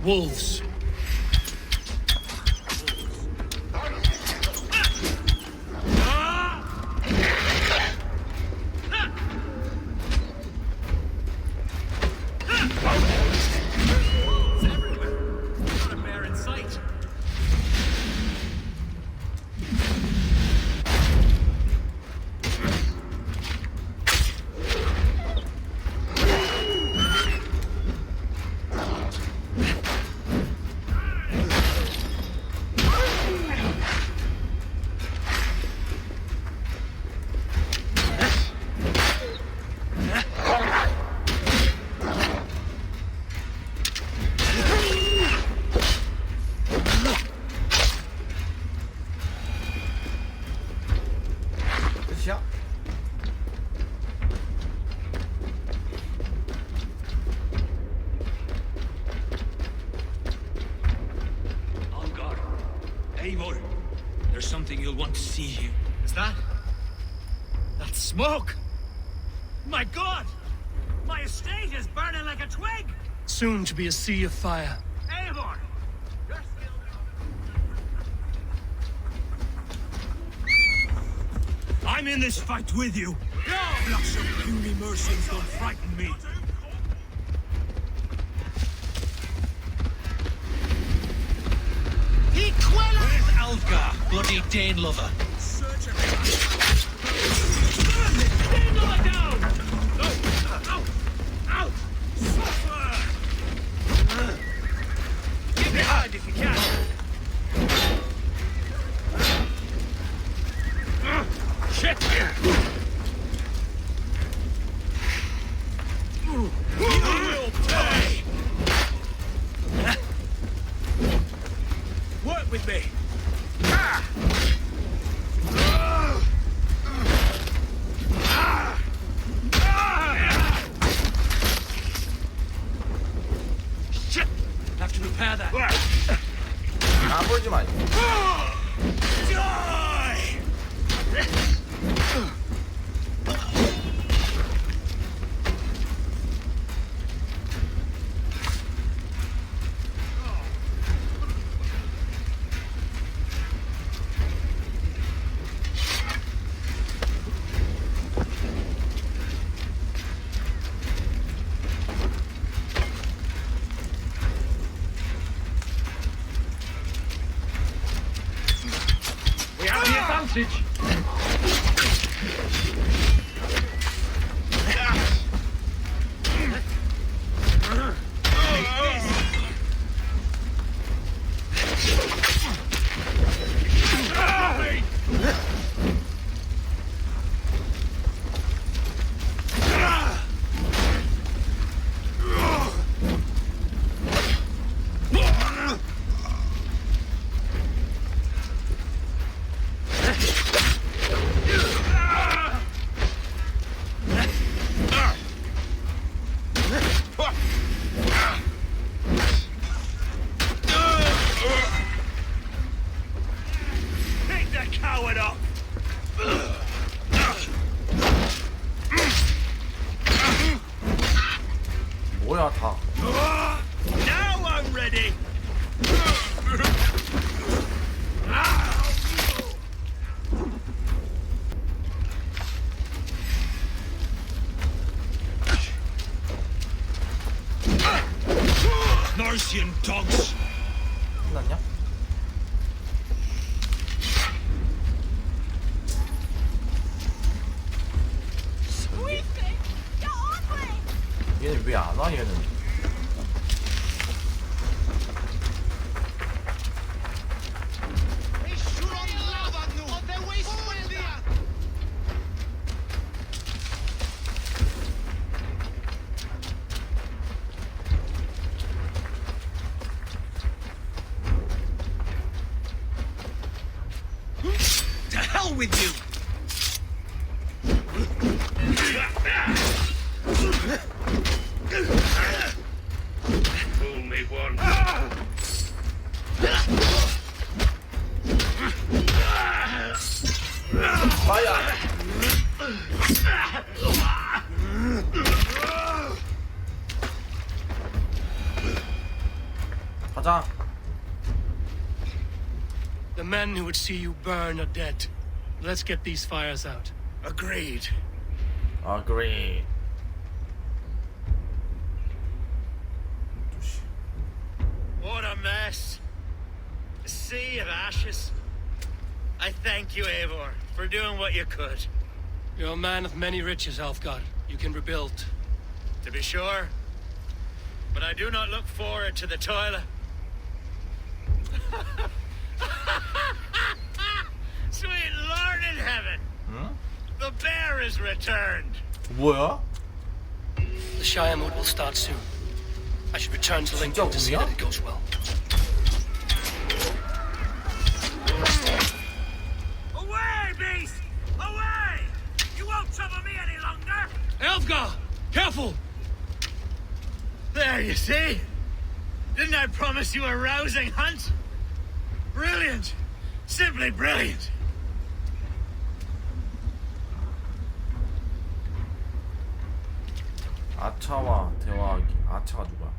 Wolves. something you'll want to see here. Is that? That's smoke! My god! My estate is burning like a twig! Soon to be a sea of fire. Eivor! I'm in this fight with you. Flocks of puny Mercians don't frighten me. Where's Alfgar, bloody Dane lover? Get behind if you can! Shit! You will pay! Work with me! Shit! Have to repair that. 안 보이지 마. We have the advantage. Take the coward up! 뭐야 다. Now I'm ready! Mercian dogs! 끝났냐? 얘는 왜 안 와 얘는? To hell with you! Fool me one. 마야. 가자. The men who would see you burn are dead. Let's get these fires out. Agreed. Agree. What a mess. A sea of ashes. I thank you, Eivor, for doing what you could. You're a man of many riches, Alfgar. You can rebuild. To be sure. But I do not look forward to the toilet. Sweet Lord in heaven! 응? The bear is returned! 뭐야? The Shire mood will start soon. I should return to Lincoln to see that it goes well. Away, beast! Away! You won't trouble me any longer! Alfgar! Careful! There, you see? Didn't I promise you a rousing hunt? Brilliant! Simply brilliant. 아차와 대화하기. 아차가 누구야?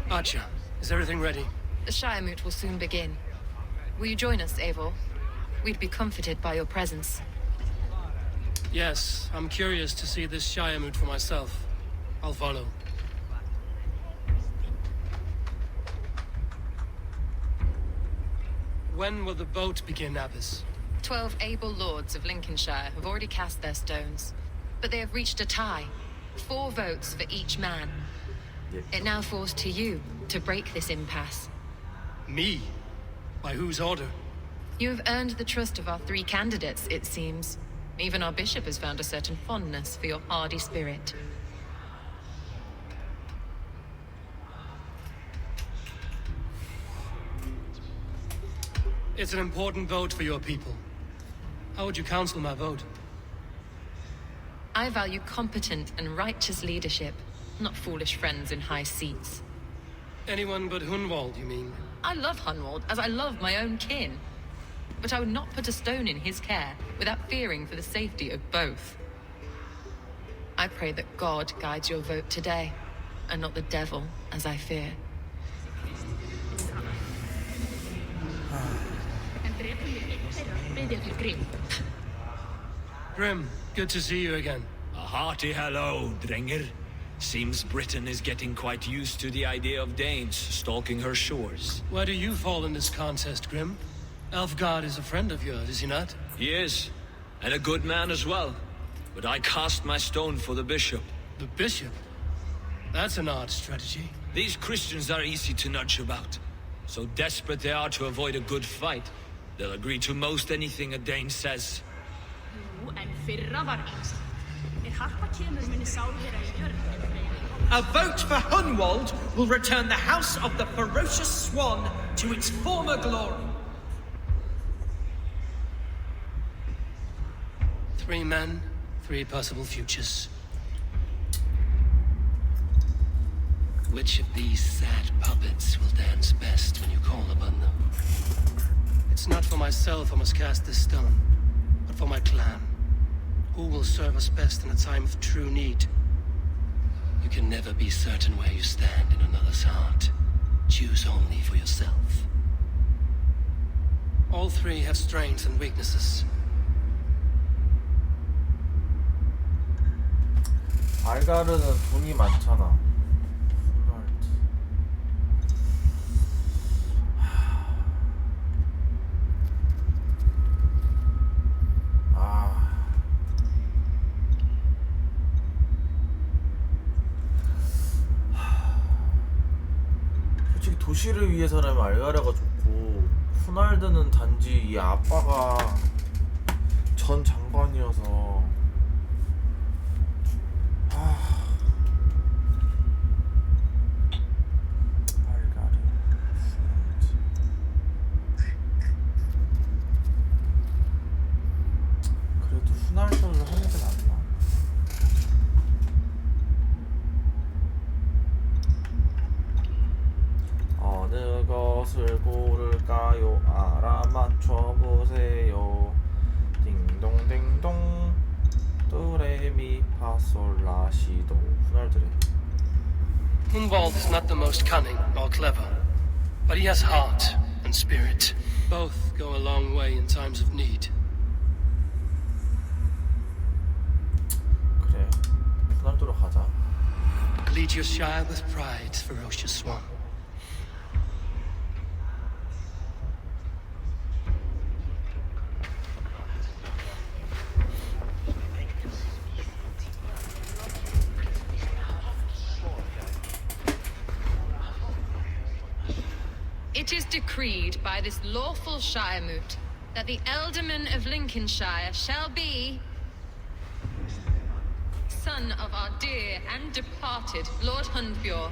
Archer, is everything ready? The Shire Moot will soon begin. Will you join us, Eivor? We'd be comforted by your presence. Yes, I'm curious to see this Shire Moot for myself. I'll follow. When will the boat begin, Abbess? 12 able lords of Lincolnshire have already cast their stones, but they have reached a tie. 4 votes for each man. It now falls to you to break this impasse. Me? By whose order? You have earned the trust of our 3 candidates, it seems. Even our bishop has found a certain fondness for your hardy spirit. It's an important vote for your people. How would you counsel my vote? I value competent and righteous leadership, not foolish friends in high seats. Anyone but Hunwald, you mean? I love Hunwald, as I love my own kin. But I would not put a stone in his care without fearing for the safety of both. I pray that God guides your vote today, and not the devil, as I fear. Grim, good to see you again. A hearty hello, Drenger. Seems Britain is getting quite used to the idea of Danes stalking her shores. Where do you fall in this contest, Grim? Elfgard is a friend of yours, is he not? He is, and a good man as well. But I cast my stone for the bishop. The bishop? That's an odd strategy. These Christians are easy to nudge about. So desperate they are to avoid a good fight, they'll agree to most anything a Dane says. A vote for Hunwald will return the House of the Ferocious Swan to its former glory. 3 men, 3 possible futures. Which of these sad puppets will dance best when you call upon them? It's not for myself I must cast this stone, but for my clan. Who will serve us best in a time of true need? You can never be certain where you stand in another's heart. Choose only for yourself. All 3 have strengths and weaknesses. 알가르는 돈이 많잖아. 솔직히 도시를 위해서라면 알가르가 좋고, 후날드는 단지 이 아빠가 전 장관이어서 그래도 후날드를 하는 게 낫나? 어느 것을 고를까요? 알아맞혀보세요. 딩동댕동 도레미파솔라시도. 후날드래. Hunwald is not the most cunning or clever, but he has heart and spirit. Both go a long way in times of need. 그래, 후날드로 가자. Lead your shire with pride, ferocious swan. It is decreed by this lawful Shire Moot that the Ealdorman of Lincolnshire shall be son of our dear and departed Lord Hunbjorn,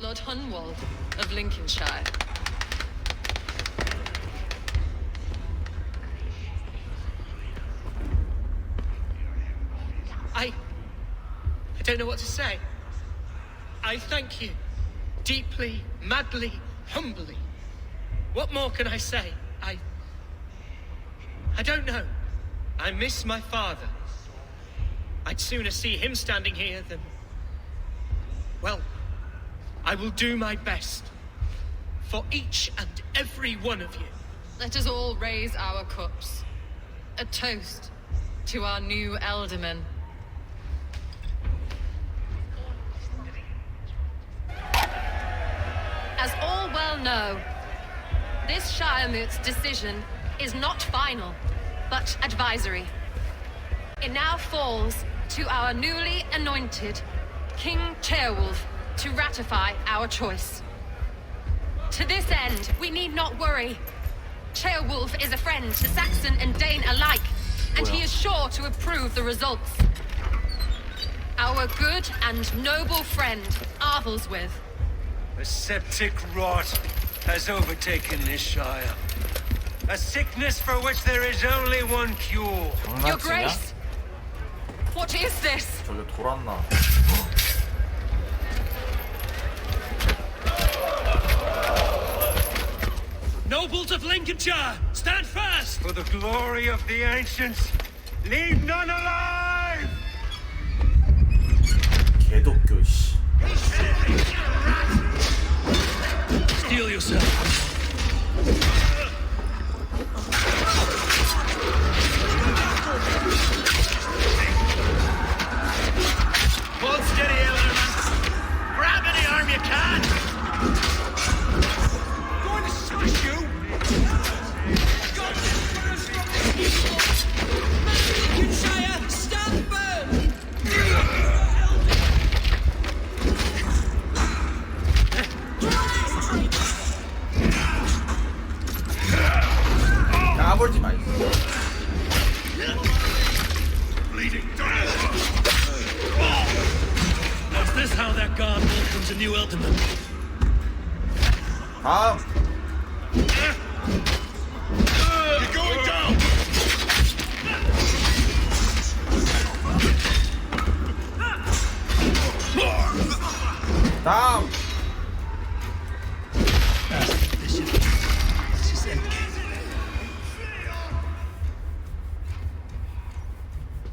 Lord Hunwald of Lincolnshire. I don't know what to say. I thank you. Deeply, madly, humbly. What more can I say? I don't know. I miss my father. I'd sooner see him standing here than... Well, I will do my best. For each and every one of you. Let us all raise our cups. A toast to our new Ealdorman. As all well know, this Shiremoot's decision is not final, but advisory. It now falls to our newly anointed King Ceolwulf to ratify our choice. To this end, we need not worry. Ceolwulf is a friend to Saxon and Dane alike, and he is sure to approve the results. Our good and noble friend, Arthelswith. A septic rot has overtaken this shire. A sickness for which there is only one cure. Your Grace! What is this? 저기 돌았나? Nobles of Lincolnshire, stand fast! For the glory of the ancients, leave none alive! 개독교 씨. Steel yourself. Hold steady, Ealdorman. Grab any arm you can. Going to smash you! Lincolnshire, stand firm! 까불지 마. Is this how that guard welcomes a new Ealdorman? 다음. You're going down! 다음.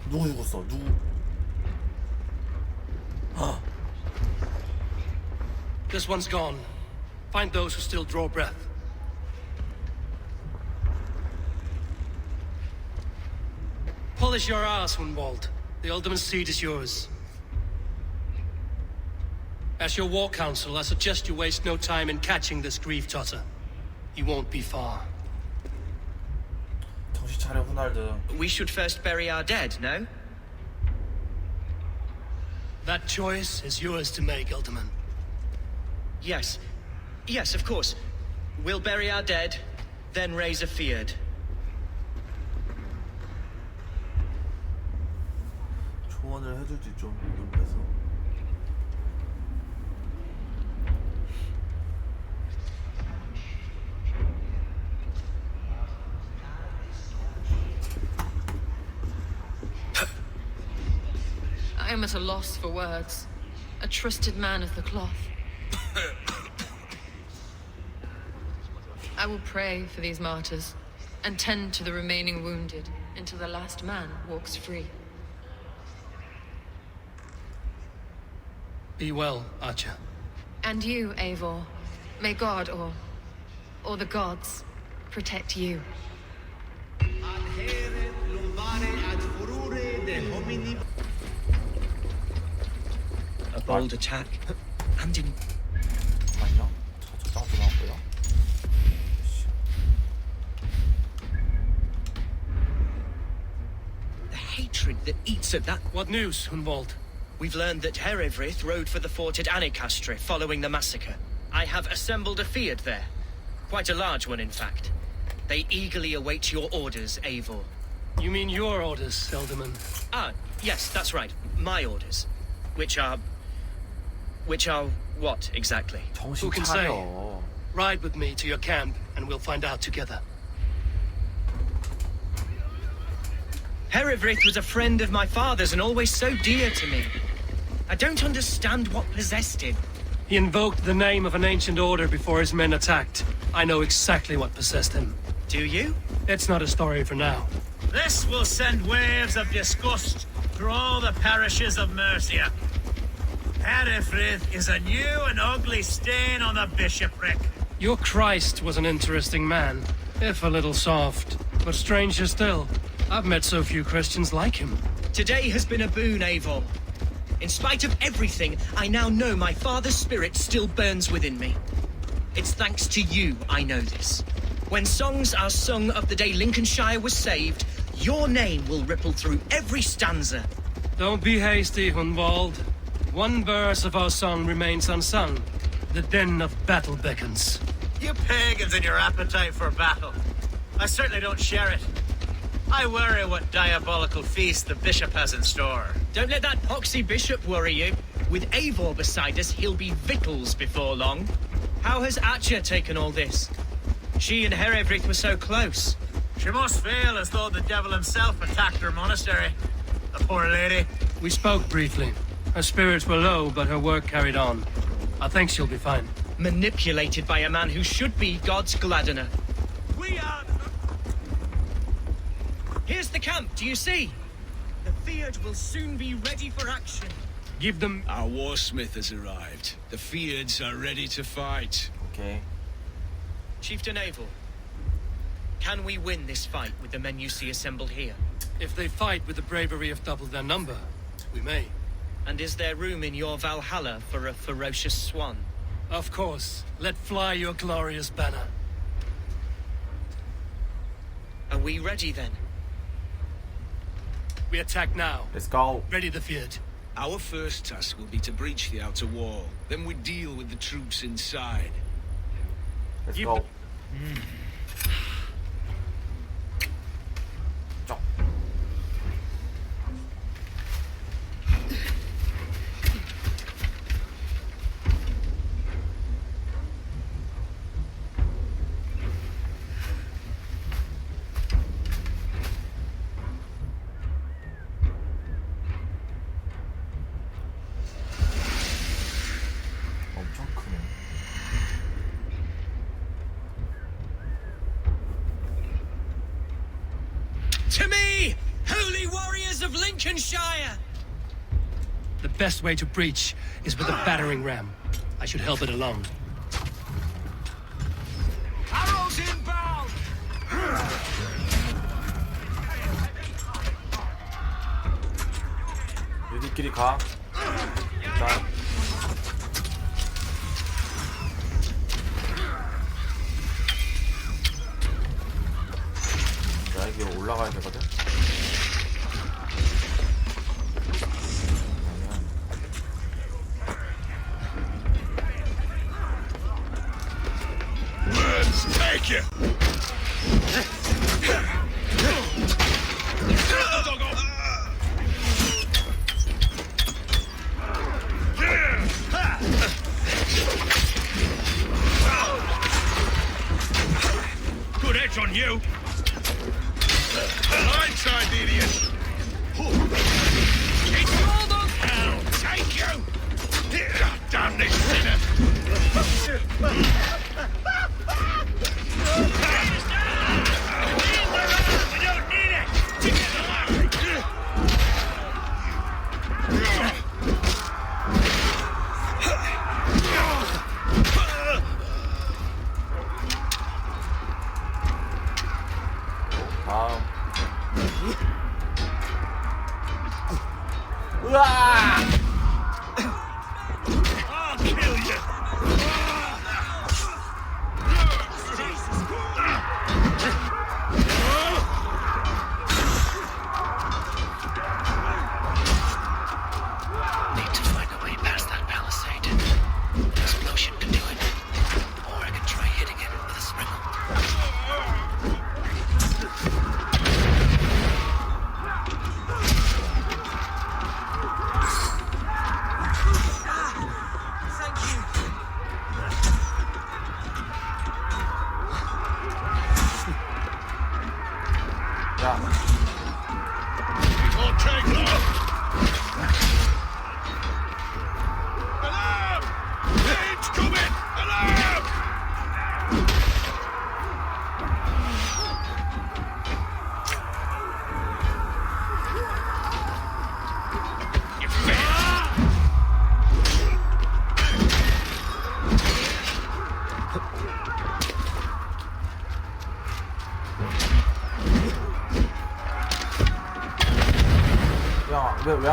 누구 죽었어? 누구? This one's gone. Find those who still draw breath. Polish your ass, Hunwald. The Ealdorman's seat is yours. As your war council, I suggest you waste no time in catching this grief totter. He won't be far. 정신 차려, 후날드. We should first bury our dead, no? That choice is yours to make, Ealdorman. Yes. Yes, of course. We'll bury our dead, then raise a feard. 조언을 해줄지 좀 놀래서. I am at a loss for words. A trusted man of the cloth. I will pray for these martyrs and tend to the remaining wounded until the last man walks free. Be well, Archer. And you, Eivor. May God or the gods protect you. A bold attack, and in... 잠깐만요. 저장 들어갔고요. The hatred that eats at that... What news, Hunwald? We've learned that Herefrith rode for the fort at Anacastre following the massacre. I have assembled a feard there. Quite a large one, in fact. They eagerly await your orders, Eivor. You mean your orders, Elderman? Ah, yes, that's right. My orders. Which are what, exactly? Who can say? Ride with me to your camp, and we'll find out together. Herivrid was a friend of my father's and always so dear to me. I don't understand what possessed him. He invoked the name of an ancient order before his men attacked. I know exactly what possessed him. Do you? It's not a story for now. This will send waves of disgust through all the parishes of Mercia. Herefrith is a new and ugly stain on the bishopric. Your Christ was an interesting man, if a little soft. But stranger still, I've met so few Christians like him. Today has been a boon, Eivor. In spite of everything, I now know my father's spirit still burns within me. It's thanks to you I know this. When songs are sung of the day Lincolnshire was saved, your name will ripple through every stanza. Don't be hasty, Hunwald. One verse of our song remains unsung. The din of battle beckons. You pagans and your appetite for battle. I certainly don't share it. I worry what diabolical feast the bishop has in store. Don't let that poxy bishop worry you. With Eivor beside us, he'll be victuals before long. How has Atcha taken all this? She and Herivrid were so close. She must feel as though the devil himself attacked her monastery. The poor lady. We spoke briefly. Her spirits were low, but her work carried on. I think she'll be fine. Manipulated by a man who should be God's gladdener. We are... Here's the camp, do you see? The Field will soon be ready for action. Give them... Our warsmith has arrived. The Fields are ready to fight. Okay. Chieftain Eivor, can we win this fight with the men you see assembled here? If they fight with the bravery of double their number, we may. And is there room in your Valhalla for a ferocious swan? Of course. Let fly your glorious banner. Are we ready then? We attack now. Let's go. Ready the field. Our first task will be to breach the outer wall. Then we deal with the troops inside. Let's go. 엄청 크네. To me, holy warriors of Lincolnshire! The best way to breach is with a battering ram. I should help it along. Arrows inbound! 너희들끼리 가. 일단 나 여기 올라가야 되거든. Let's take it! Good edge on you! Blindside, idiot! It's all the hell! Take you! Damn this sinner! We don't need it! 으아! I'll kill you! Need to find a way past that palisade. An explosion could do it. Or I could try hitting it with a spray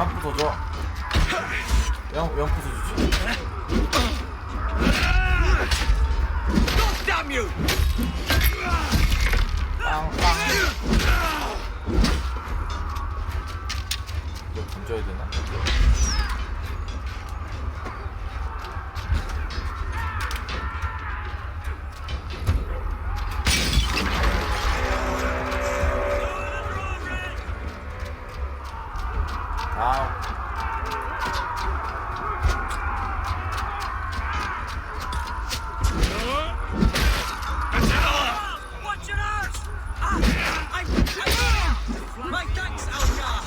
안 부서져? 왜 안 부서지지? 빵빵. 이거 던져야 되나? My thanks, Algar!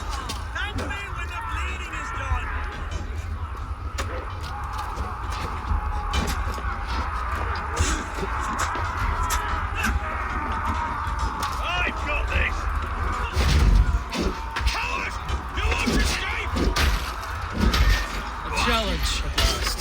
Thank me when the bleeding is done! I've got this! Coward! You won't escape! A challenge at last.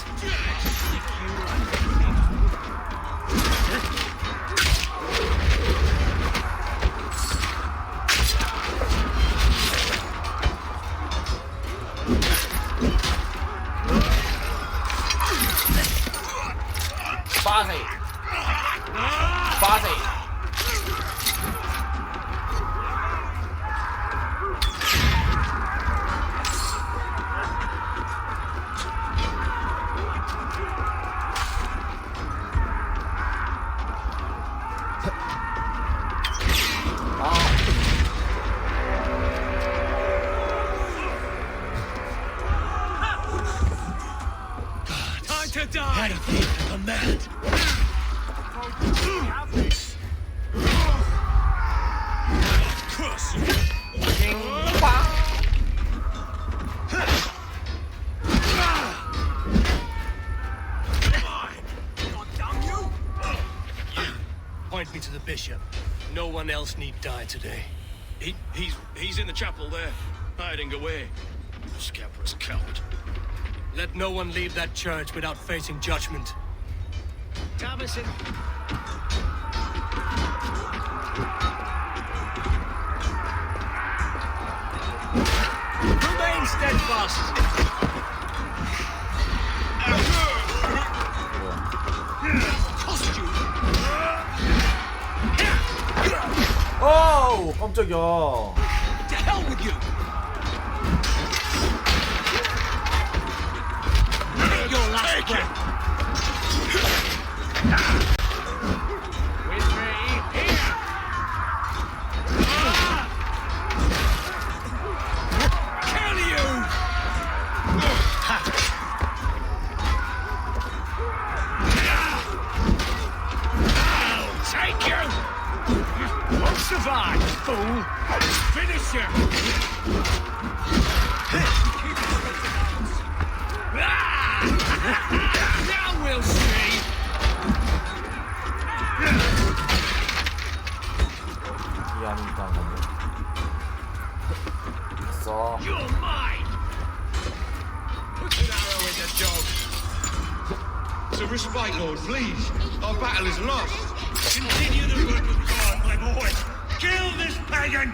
빠세. 빠세. Time to die! I'm mad. Curse you! Point me to the bishop. No one else need die today. He's in the chapel there, hiding away. Scabrous coward. Let no one leave that church without facing judgment. Tabison. Remain steadfast. 오, 깜짝이야. To hell with you! Your last breath. With me here. Kill you! I'll take you! Won't survive, fool! Finish him! Now we'll see! 이 안에 있다는 건데. 있어. You're mine! Put an arrow in the dog! So respite, Lord, please. Our battle is lost. Continue the work of God, my boy! Kill this pagan!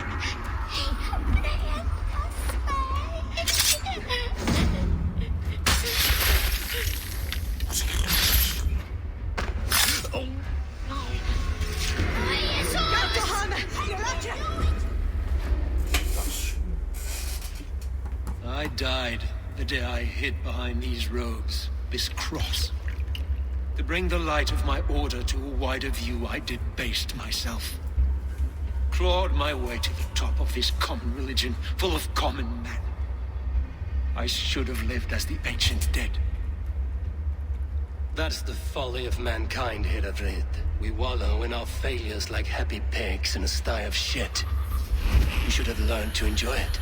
I died the day I hid behind these robes, this cross. To bring the light of my order to a wider view, I debased myself. Clawed my way to the top of this common religion, full of common men. I should have lived as the ancient dead. That's the folly of mankind, Hiradrid. We wallow in our failures like happy pigs in a sty of shit. You should have learned to enjoy it.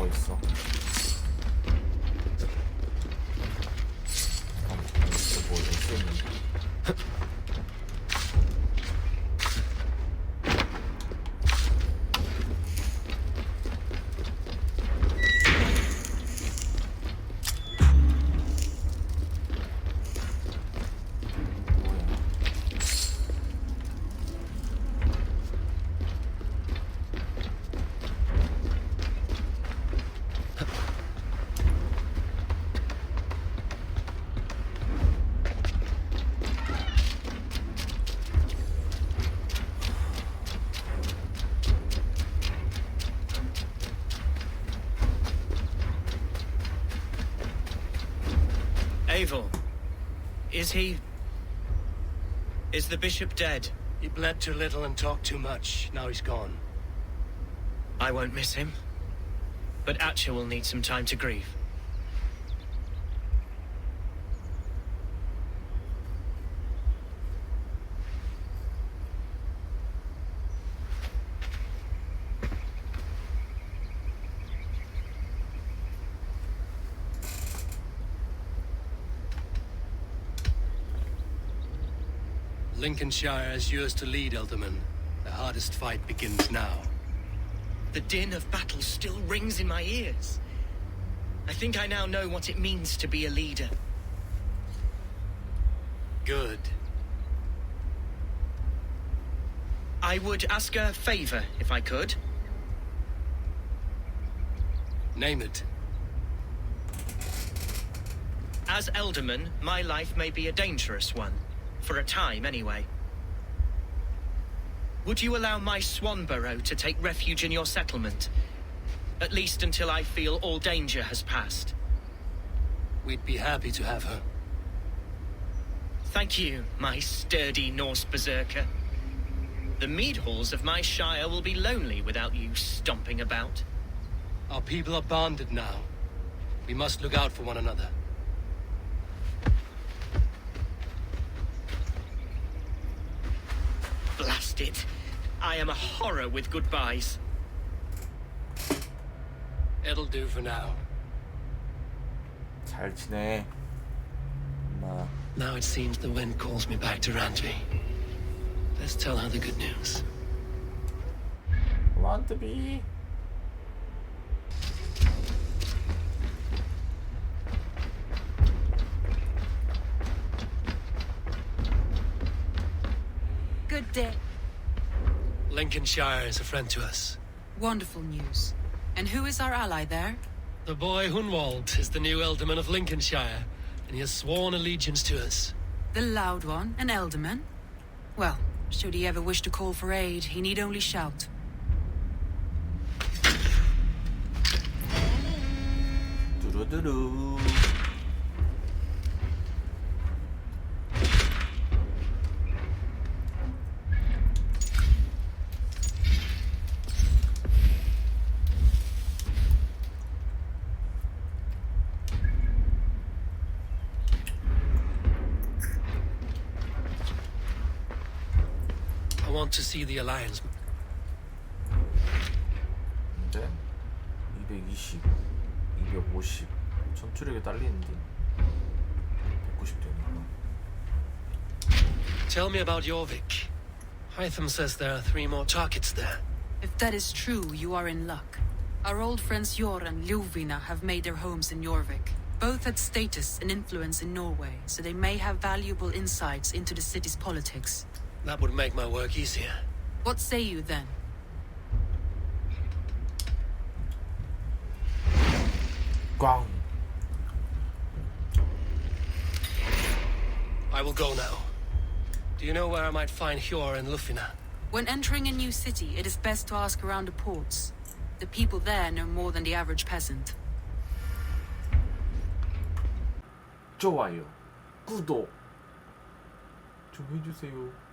뭐가 있어? 뭐 있었는데? Eivor, is the bishop dead? He bled too little and talked too much. Now he's gone. I won't miss him. But Atcha will need some time to grieve. Lincolnshire is yours to lead, Elderman. The hardest fight begins now. The din of battle still rings in my ears. I think I now know what it means to be a leader. Good. I would ask a favor, if I could. Name it. As Elderman, my life may be a dangerous one. For a time, anyway. Would you allow my Swanborough to take refuge in your settlement? At least until I feel all danger has passed. We'd be happy to have her. Thank you, my sturdy Norse berserker. The mead halls of my shire will be lonely without you stomping about. Our people are bonded now. We must look out for one another. Blast it. I am a horror with goodbyes. It'll do for now. 잘 지내. 엄마. Now it seems the wind calls me back to Randvi. Let's tell her the good news. Want to be. Good day. Lincolnshire is a friend to us. Wonderful news. And who is our ally there? The boy Hunwald is the new Elderman of Lincolnshire, and he has sworn allegiance to us. The loud one, an Elderman? Well, should he ever wish to call for aid, he need only shout. 두루두루. I want to see the Alliance. 근데 220, 250 전투력이 딸리는데 190 되니까. Tell me about Jorvik. Hytham says there are 3 more targets there. If that is true, you are in luck. Our old friends Jor and Ljuvina have made their homes in Jorvik. Both had status and influence in Norway, so they may have valuable insights into the city's politics. That would make my work easier. What say you then? 꽝. I will go now. Do you know where I might find Hjor and Lufina? When entering a new city, it is best to ask around the ports. The people there know more than the average peasant. 좋아요, 구독 좀 해주세요.